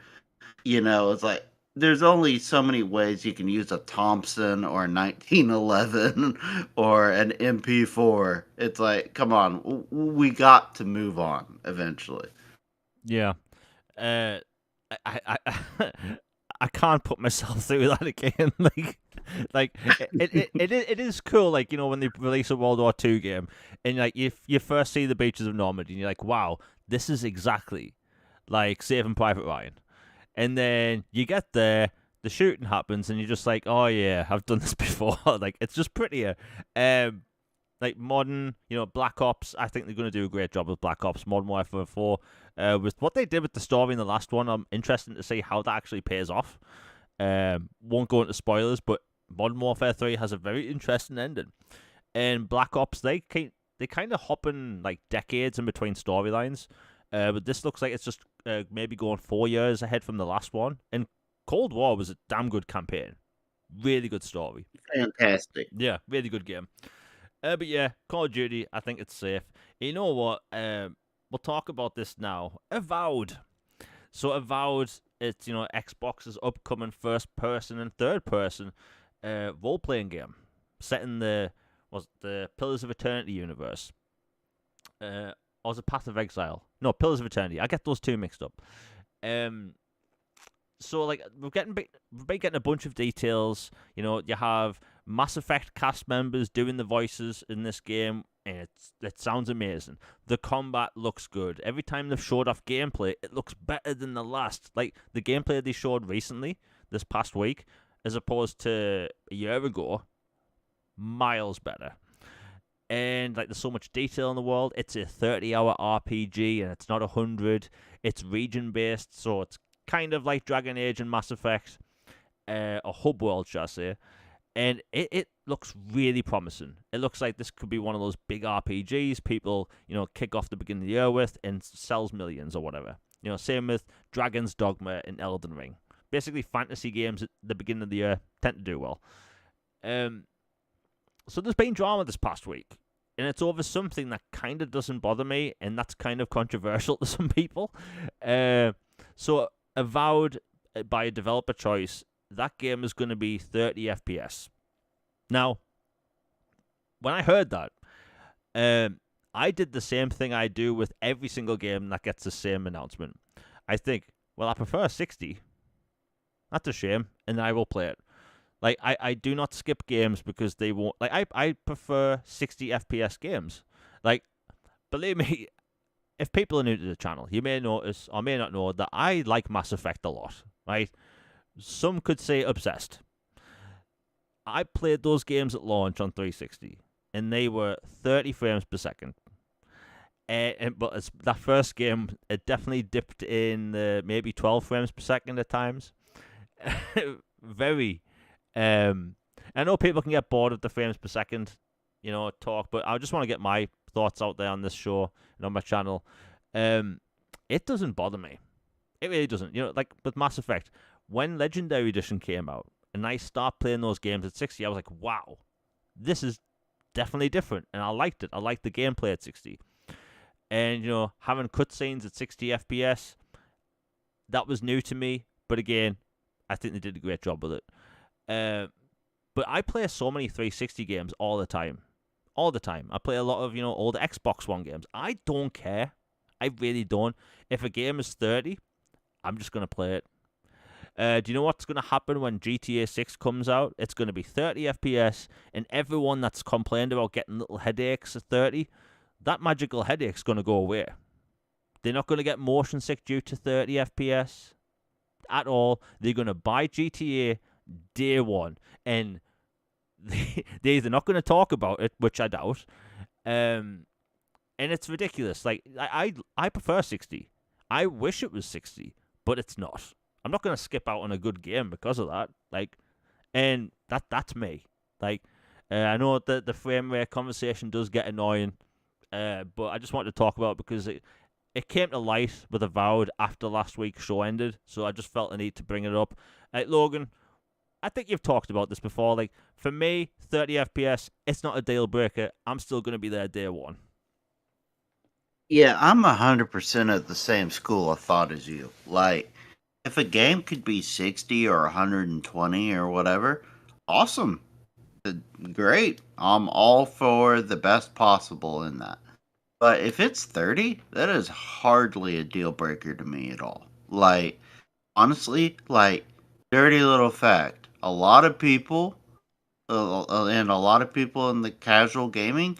it's like there's only so many ways you can use a Thompson or a 1911 or an MP4. It's like, come on, we got to move on eventually. Yeah. Uh, I I can't put myself through that again. Like it is cool. Like when they release a World War II game, and like you first see the beaches of Normandy, and you're like, wow, this is exactly like Saving Private Ryan. And then you get there, the shooting happens, and you're just like, oh yeah, I've done this before. Like it's just prettier. Like modern, Black Ops. I think they're going to do a great job with Black Ops Modern Warfare 4. With what they did with the story in the last one, I'm interested to see how that actually pays off. Won't go into spoilers, but Modern Warfare 3 has a very interesting ending. And Black Ops, they kind of hopping like decades in between storylines. But this looks like it's just maybe going 4 years ahead from the last one. And Cold War was a damn good campaign. Really good story. Fantastic. Yeah, really good game. But yeah, Call of Duty, I think it's safe. You know what? We'll talk about this now. Avowed. So Avowed, it's Xbox's upcoming first person and third person role playing game set in the Pillars of Eternity universe. Or was it Path of Exile? No, Pillars of Eternity. I get those two mixed up. So like we're getting a bunch of details. You have Mass Effect cast members doing the voices in this game, and it sounds amazing. The combat looks good. Every time they've showed off gameplay, it looks better than the last. Like the gameplay they showed recently, this past week, as opposed to a year ago, miles better. And like there's so much detail in the world. It's a 30-hour RPG, and it's not 100. It's region based, so it's kind of like Dragon Age and Mass Effect, a hub world, shall I say. And it looks really promising. It looks like this could be one of those big RPGs people, kick off the beginning of the year with and sells millions or whatever. Same with Dragon's Dogma and Elden Ring. Basically, fantasy games at the beginning of the year tend to do well. So there's been drama this past week, and it's over something that kind of doesn't bother me, and that's kind of controversial to some people. So Avowed, by a developer choice, that game is going to be 30 FPS. Now, when I heard that, I did the same thing I do with every single game that gets the same announcement. I think, well, I prefer 60. That's a shame, and I will play it. Like, I do not skip games because they won't... Like, I prefer 60 FPS games. Like, believe me, if people are new to the channel, you may notice or may not know that I like Mass Effect a lot, right? Some could say obsessed. I played those games at launch on 360, and they were 30 frames per second. But that first game, it definitely dipped in maybe 12 frames per second at times. Very. I know people can get bored of the frames per second, talk, but I just want to get my thoughts out there on this show and on my channel. It doesn't bother me. It really doesn't. Like with Mass Effect, when Legendary Edition came out, and I start playing those games at 60, I was like, wow, this is definitely different, and I liked it. I liked the gameplay at 60, and having cutscenes at 60 FPS, that was new to me. But again, I think they did a great job with it. But I play so many 360 games all the time. All the time. I play a lot of, old Xbox One games. I don't care. I really don't. If a game is 30, I'm just going to play it. Do you know what's going to happen when GTA 6 comes out? It's going to be 30 FPS, and everyone that's complained about getting little headaches at 30, that magical headache's going to go away. They're not going to get motion sick due to 30 FPS at all. They're going to buy GTA day one, and they're either not going to talk about it, which I doubt, and it's ridiculous. Like, I prefer 60. I wish it was 60, but it's not. I'm not going to skip out on a good game because of that. Like, and that's me. Like, I know that the frame rate conversation does get annoying, but I just wanted to talk about it because it came to light with Avowed after last week's show ended, so I just felt the need to bring it up. Logan, I think you've talked about this before. Like, for me, 30 FPS, it's not a deal breaker. I'm still going to be there day one. Yeah, I'm 100% of the same school of thought as you. Like, if a game could be 60 or 120 or whatever, awesome. Great. I'm all for the best possible in that. But if it's 30, that is hardly a deal breaker to me at all. Like, honestly, like, dirty little fact. A lot of people, and a lot of people in the casual gaming,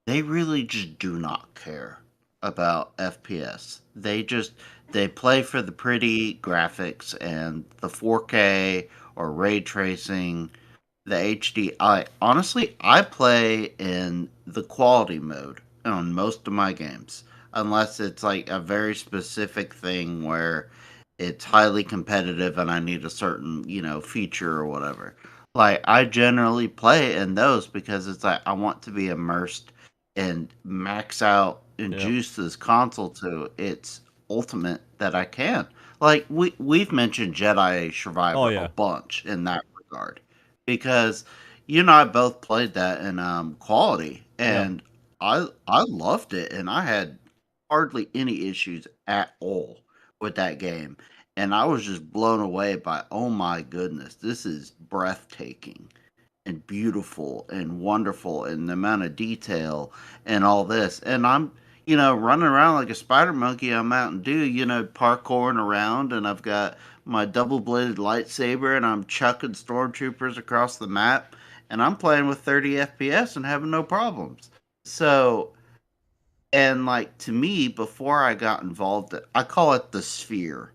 they really just do not care about FPS. They play for the pretty graphics and the 4K or ray tracing, the HD. I play in the quality mode on most of my games, unless it's like a very specific thing where it's highly competitive and I need a certain, feature or whatever. Like, I generally play in those because it's like I want to be immersed and max out and Yep. juice this console to its ultimate that I can. Like, we've mentioned Jedi Oh Survivor a yeah. bunch in that regard because you and I both played that in quality, Yep. and I loved it, and I had hardly any issues at all with that game, and I was just blown away by, oh my goodness, this is breathtaking and beautiful and wonderful, and the amount of detail and all this, and I'm running around like a spider monkey on Mountain Dew, parkouring around, and I've got my double bladed lightsaber, and I'm chucking stormtroopers across the map, and I'm playing with 30 FPS and having no problems. So, and like to me, before I got involved, I call it the sphere,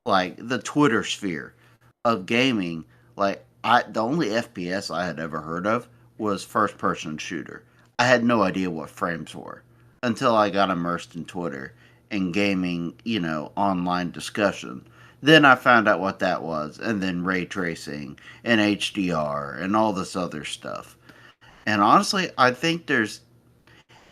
like the Twitter sphere of gaming. Like, the only FPS I had ever heard of was first person shooter. I had no idea what frames were until I got immersed in Twitter and gaming, online discussion. Then I found out what that was, and then ray tracing and HDR and all this other stuff. And honestly, I think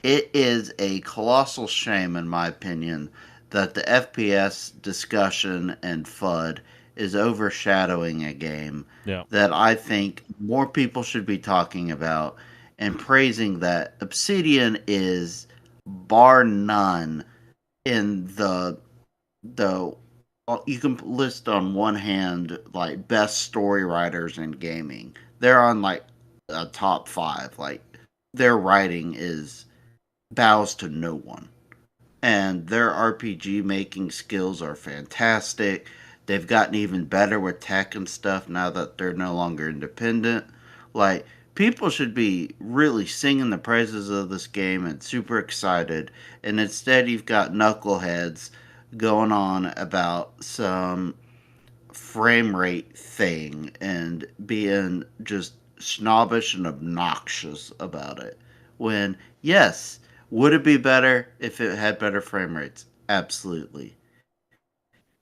it is a colossal shame, in my opinion, that the FPS discussion and FUD is overshadowing a game Yeah. that I think more people should be talking about and praising that Obsidian is bar none in the you can list on one hand like best story writers in gaming. They're on like a top 5. Like, their writing is bows to no one. And their RPG making skills are fantastic. They've gotten even better with tech and stuff now that they're no longer independent. Like, people should be really singing the praises of this game and super excited. And instead, you've got knuckleheads going on about some frame rate thing and being just snobbish and obnoxious about it. When, yes, would it be better if it had better frame rates? Absolutely.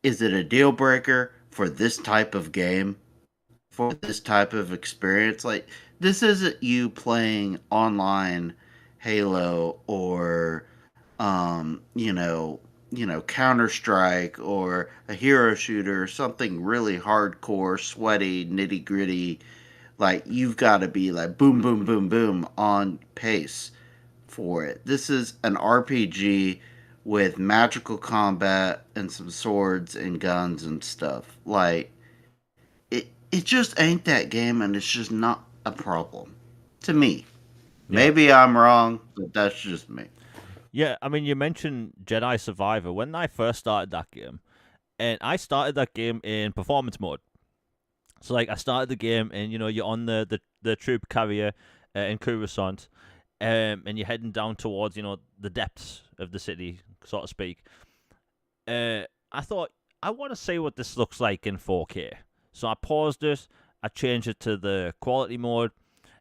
Is it a deal breaker for this type of game? For this type of experience? Like, this isn't you playing online Halo or, um, you know, Counter-Strike or a hero shooter or something really hardcore, sweaty, nitty-gritty, like you've got to be like boom, boom, boom, boom on pace for it. This is an RPG with magical combat and some swords and guns and stuff. Like it just ain't that game, and it's just not a problem to me. Yeah. Maybe I'm wrong, but that's just me. Yeah, I mean, you mentioned Jedi Survivor. When I first started that game, and I started that game in performance mode. So, like, I started the game, and, you're on the troop carrier in Coruscant, and you're heading down towards, the depths of the city, so to speak. I thought, I want to see what this looks like in 4K. So I paused it, I changed it to the quality mode,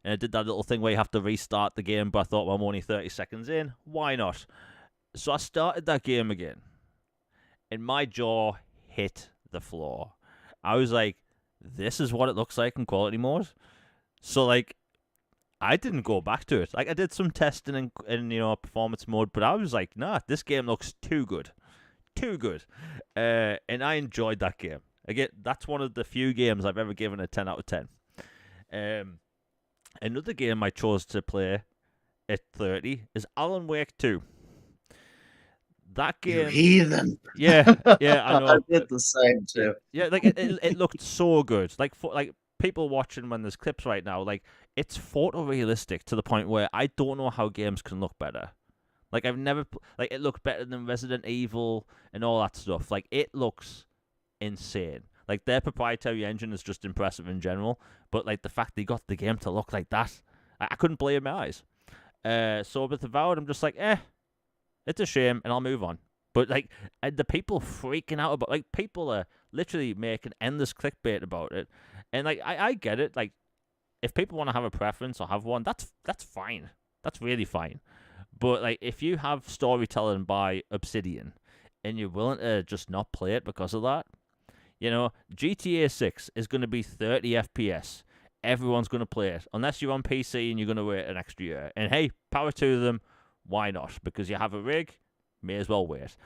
and I did that little thing where you have to restart the game, but I thought, well, I'm only 30 seconds in, why not? So I started that game again, and my jaw hit the floor. I was like, this is what it looks like in quality mode? So, like, I didn't go back to it. Like, I did some testing in performance mode, but I was like, nah, this game looks too good. Too good. And I enjoyed that game. Again, that's one of the few games I've ever given a 10 out of 10. Another game I chose to play at 30 is Alan Wake 2. That You game... heathen. Yeah, I know. I did the same too. Yeah, like, it looked so good. Like, people watching when there's clips right now, like, it's photorealistic to the point where I don't know how games can look better. Like, I've never... Like, it looked better than Resident Evil and all that stuff. Like, it looks insane. Like, their proprietary engine is just impressive in general. But, like, the fact they got the game to look like that, I couldn't believe my eyes. So with Avowed, I'm just like, it's a shame, and I'll move on. But, like, the people freaking out about... Like, people are literally making endless clickbait about it. And, like, I get it. Like, if people want to have a preference or have one, that's fine. That's really fine. But, like, if you have storytelling by Obsidian and you're willing to just not play it because of that, GTA 6 is going to be 30 FPS. Everyone's going to play it. Unless you're on PC and you're going to wait an extra year. And, hey, power to them. Why not? Because you have a rig, may as well wait.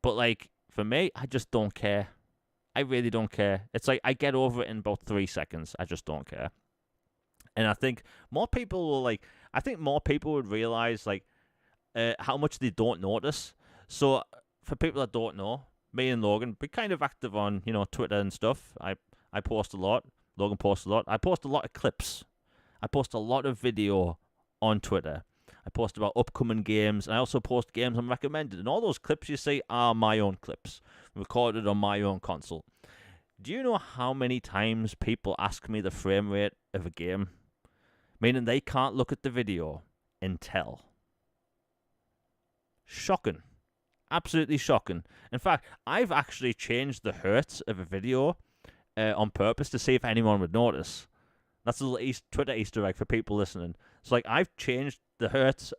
But, like, for me, I just don't care. I really don't care. It's like I get over it in about 3 seconds. I just don't care. And I think more people will, like... I think more people would realize, like, how much they don't notice. So, for people that don't know, me and Logan, we're kind of active on, Twitter and stuff. I post a lot. Logan posts a lot. I post a lot of clips. I post a lot of video on Twitter. I post about upcoming games, and I also post games I'm recommended. And all those clips you see are my own clips, recorded on my own console. Do you know how many times people ask me the frame rate of a game? Meaning they can't look at the video and tell. Shocking. Absolutely shocking. In fact, I've actually changed the hertz of a video on purpose to see if anyone would notice. That's a little Twitter Easter egg for people listening. So, like, I've changed the hertz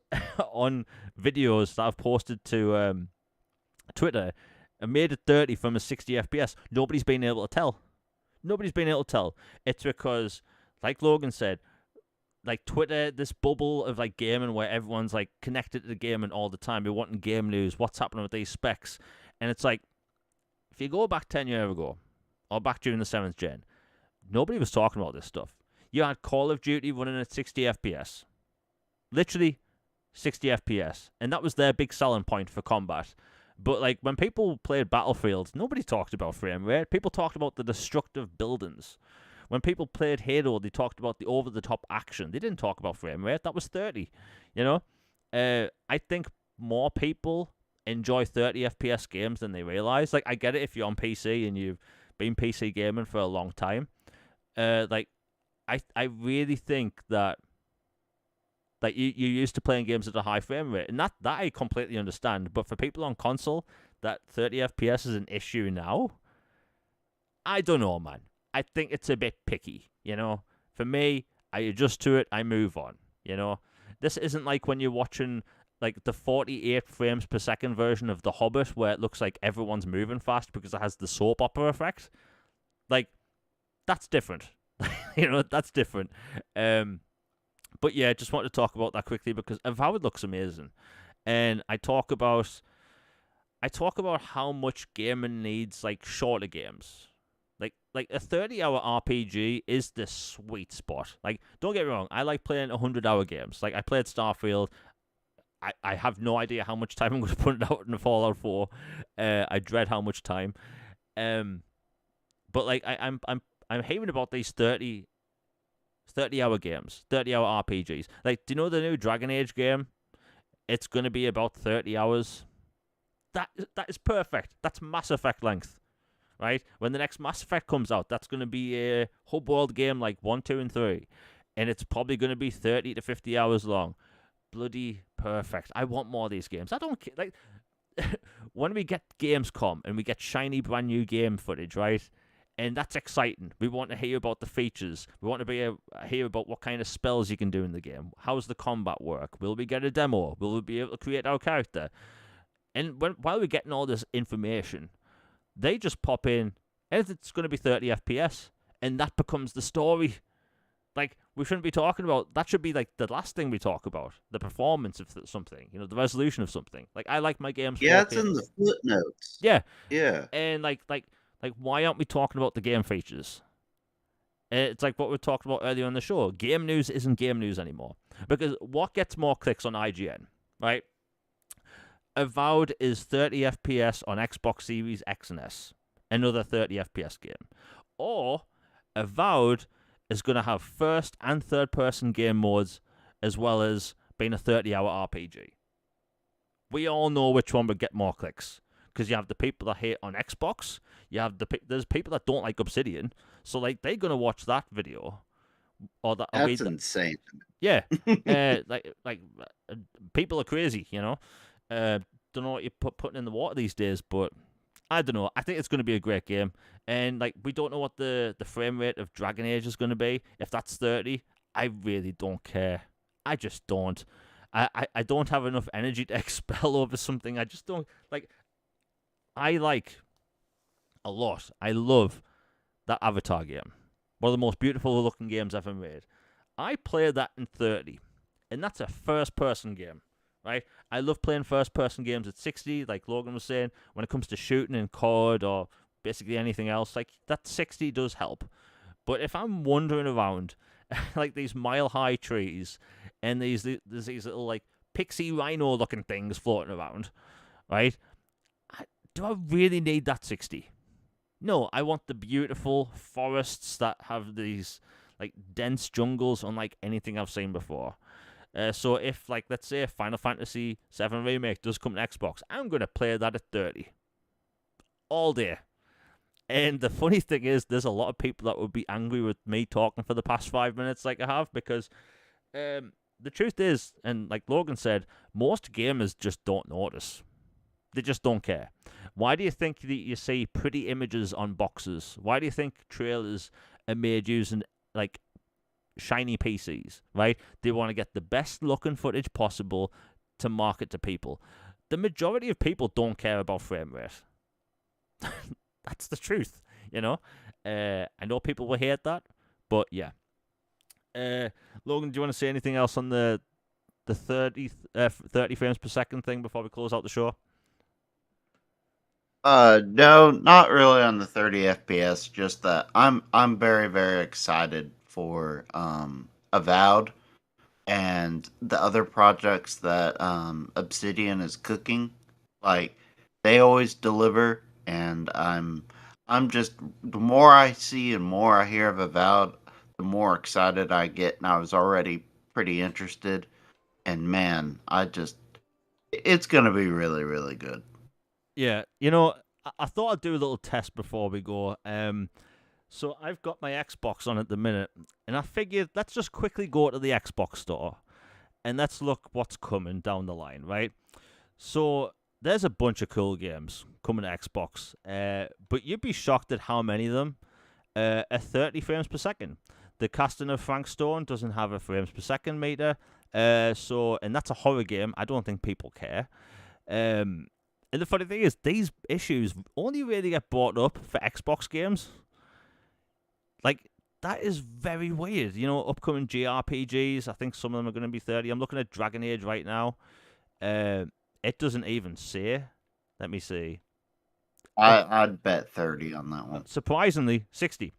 on videos that I've posted to Twitter and made it 30 from a 60 FPS. Nobody's been able to tell. Nobody's been able to tell. It's because, like Logan said, like, Twitter, this bubble of, like, gaming where everyone's, like, connected to the gaming all the time. They're wanting game news, what's happening with these specs. And it's like, if you go back 10 years ago, or back during the 7th gen, nobody was talking about this stuff. You had Call of Duty running at 60 FPS. Literally 60 FPS. And that was their big selling point for combat. But, like, when people played Battlefield, nobody talked about frame rate. People talked about the destructive buildings. When people played Halo, they talked about the over-the-top action. They didn't talk about frame rate. That was 30, I think more people enjoy 30 FPS games than they realize. Like, I get it if you're on PC and you've been PC gaming for a long time. I really think that you're used to playing games at a high frame rate. And that I completely understand. But for people on console, that 30 FPS is an issue now. I don't know, man. I think it's a bit picky, For me, I adjust to it, I move on, This isn't like when you're watching, like, the 48 frames per second version of The Hobbit where it looks like everyone's moving fast because it has the soap opera effect. Like, that's different. That's different. But yeah, just wanted to talk about that quickly because Avowed looks amazing. And I talk about I talk about how much gaming needs like shorter games. Like a 30-hour RPG is the sweet spot. Like, don't get me wrong, I like playing 100-hour games. Like, I played Starfield. I have no idea how much time I'm going to put out in the Fallout 4. I dread how much time. But like I'm hating about these 30-hour games, 30-hour RPGs. Like, do you know the new Dragon Age game? It's going to be about 30 hours. That is perfect. That's Mass Effect length, right? When the next Mass Effect comes out, that's going to be a hub world game like 1, 2, and 3. And it's probably going to be 30 to 50 hours long. Bloody perfect. I want more of these games. I don't care. Like, when we get Gamescom and we get shiny brand new game footage, right? And that's exciting. We want to hear about the features. We want to hear about what kind of spells you can do in the game. How's the combat work? Will we get a demo? Will we be able to create our character? And while we're getting all this information, they just pop in, and it's going to be 30 FPS, and that becomes the story. Like, we shouldn't be talking about, that should be like the last thing we talk about, the performance of something, the resolution of something. Like, I like my games. Yeah, it's in the footnotes. Yeah. Yeah. And like, why aren't we talking about the game features? It's like what we talked about earlier on the show. Game news isn't game news anymore. Because what gets more clicks on IGN, right? Avowed is 30 FPS on Xbox Series X and S. Another 30 FPS game. Or Avowed is going to have first and third person game modes as well as being a 30-hour RPG. We all know which one would get more clicks. Because you have the people that hate on Xbox, there's people that don't like Obsidian, so like they're gonna watch that video, or that. That's insane. Yeah, people are crazy, Don't know what you're putting in the water these days, but I don't know. I think it's gonna be a great game, and like we don't know what the frame rate of Dragon Age is gonna be. If that's 30, I really don't care. I just don't. I don't have enough energy to expel over something. I just don't like. I like a lot. I love that Avatar game. One of the most beautiful looking games ever made. I played that in 30, and that's a first-person game, right? I love playing first-person games at 60, like Logan was saying. When it comes to shooting in COD or basically anything else, like that 60 does help. But if I'm wandering around like these mile-high trees and there's these little like pixie rhino-looking things floating around, right? Do I really need that 60? No, I want the beautiful forests that have these like dense jungles unlike anything I've seen before. So if, like, let's say Final Fantasy VII Remake does come to Xbox, I'm going to play that at 30. All day. And the funny thing is, there's a lot of people that would be angry with me talking for the past 5 minutes like I have, because the truth is, and like Logan said, most gamers just don't notice. They just don't care. Why do you think that you see pretty images on boxes? Why do you think trailers are made using like shiny PCs, right? They want to get the best looking footage possible to market to people. The majority of people don't care about frame rate. That's the truth, I know people will hate that, but yeah. Logan, do you want to say anything else on the 30 frames per second thing before we close out the show? No, not really on the 30 FPS. Just that I'm very, very excited for Avowed and the other projects that Obsidian is cooking. Like, they always deliver, and I'm just, the more I see and more I hear of Avowed, the more excited I get, and I was already pretty interested. And man, it's gonna be really, really good. Yeah, I thought I'd do a little test before we go. So I've got my Xbox on at the minute, and I figured let's just quickly go to the Xbox store and let's look what's coming down the line, right? So there's a bunch of cool games coming to Xbox, but you'd be shocked at how many of them are 30 frames per second. The Casting of Frank Stone doesn't have a frames per second meter, and that's a horror game. I don't think people care. And the funny thing is, these issues only really get brought up for Xbox games. Like, that is very weird. Upcoming JRPGs, I think some of them are going to be 30. I'm looking at Dragon Age right now. It doesn't even say Let me see. I'd bet 30 on that one. Surprisingly, 60.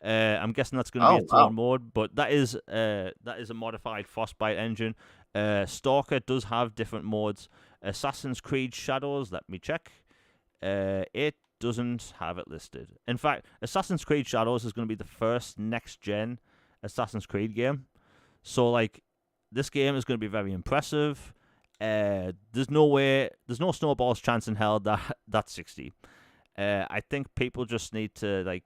I'm guessing that's going to be a Wow. tone mode, but that is a modified Frostbite engine. Stalker does have different modes. Assassin's Creed Shadows, let me check. It doesn't have it listed. In fact, Assassin's Creed Shadows is going to be the first next-gen Assassin's Creed game. So, like, this game is going to be very impressive. There's no snowball's chance in hell that that's 60. I think people just need to, like,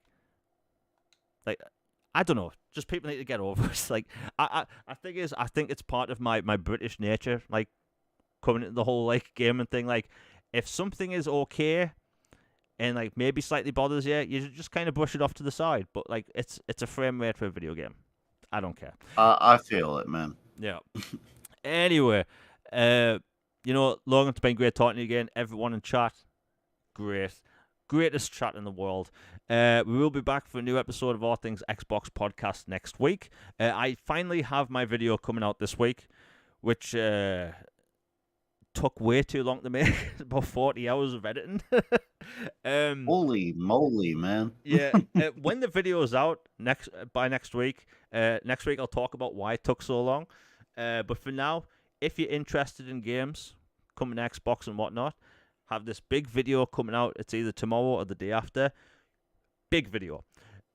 I don't know. Just people need to get over it. Like, I think it's part of my British nature, like, coming into the whole, like, gaming thing. Like, if something is okay and, like, maybe slightly bothers you, you just kind of brush it off to the side. But, like, it's a frame rate for a video game. I don't care. I feel it, man. Yeah. Anyway, Logan, it's been great talking to you again. Everyone in chat, greatest chat in the world. We will be back for a new episode of All Things Xbox Podcast next week. I finally have my video coming out this week, which took way too long to make. About 40 hours of editing. Holy moly, man. Yeah. When the video is out by next week I'll talk about why it took so long. But for now, if you're interested in games coming to Xbox and whatnot, have this big video coming out. It's either tomorrow or the day after. Big video.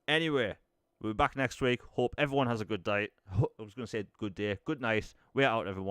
Anyway, we'll be back next week. Hope everyone has a good day. I was going to say good day. Good night. We're out, everyone.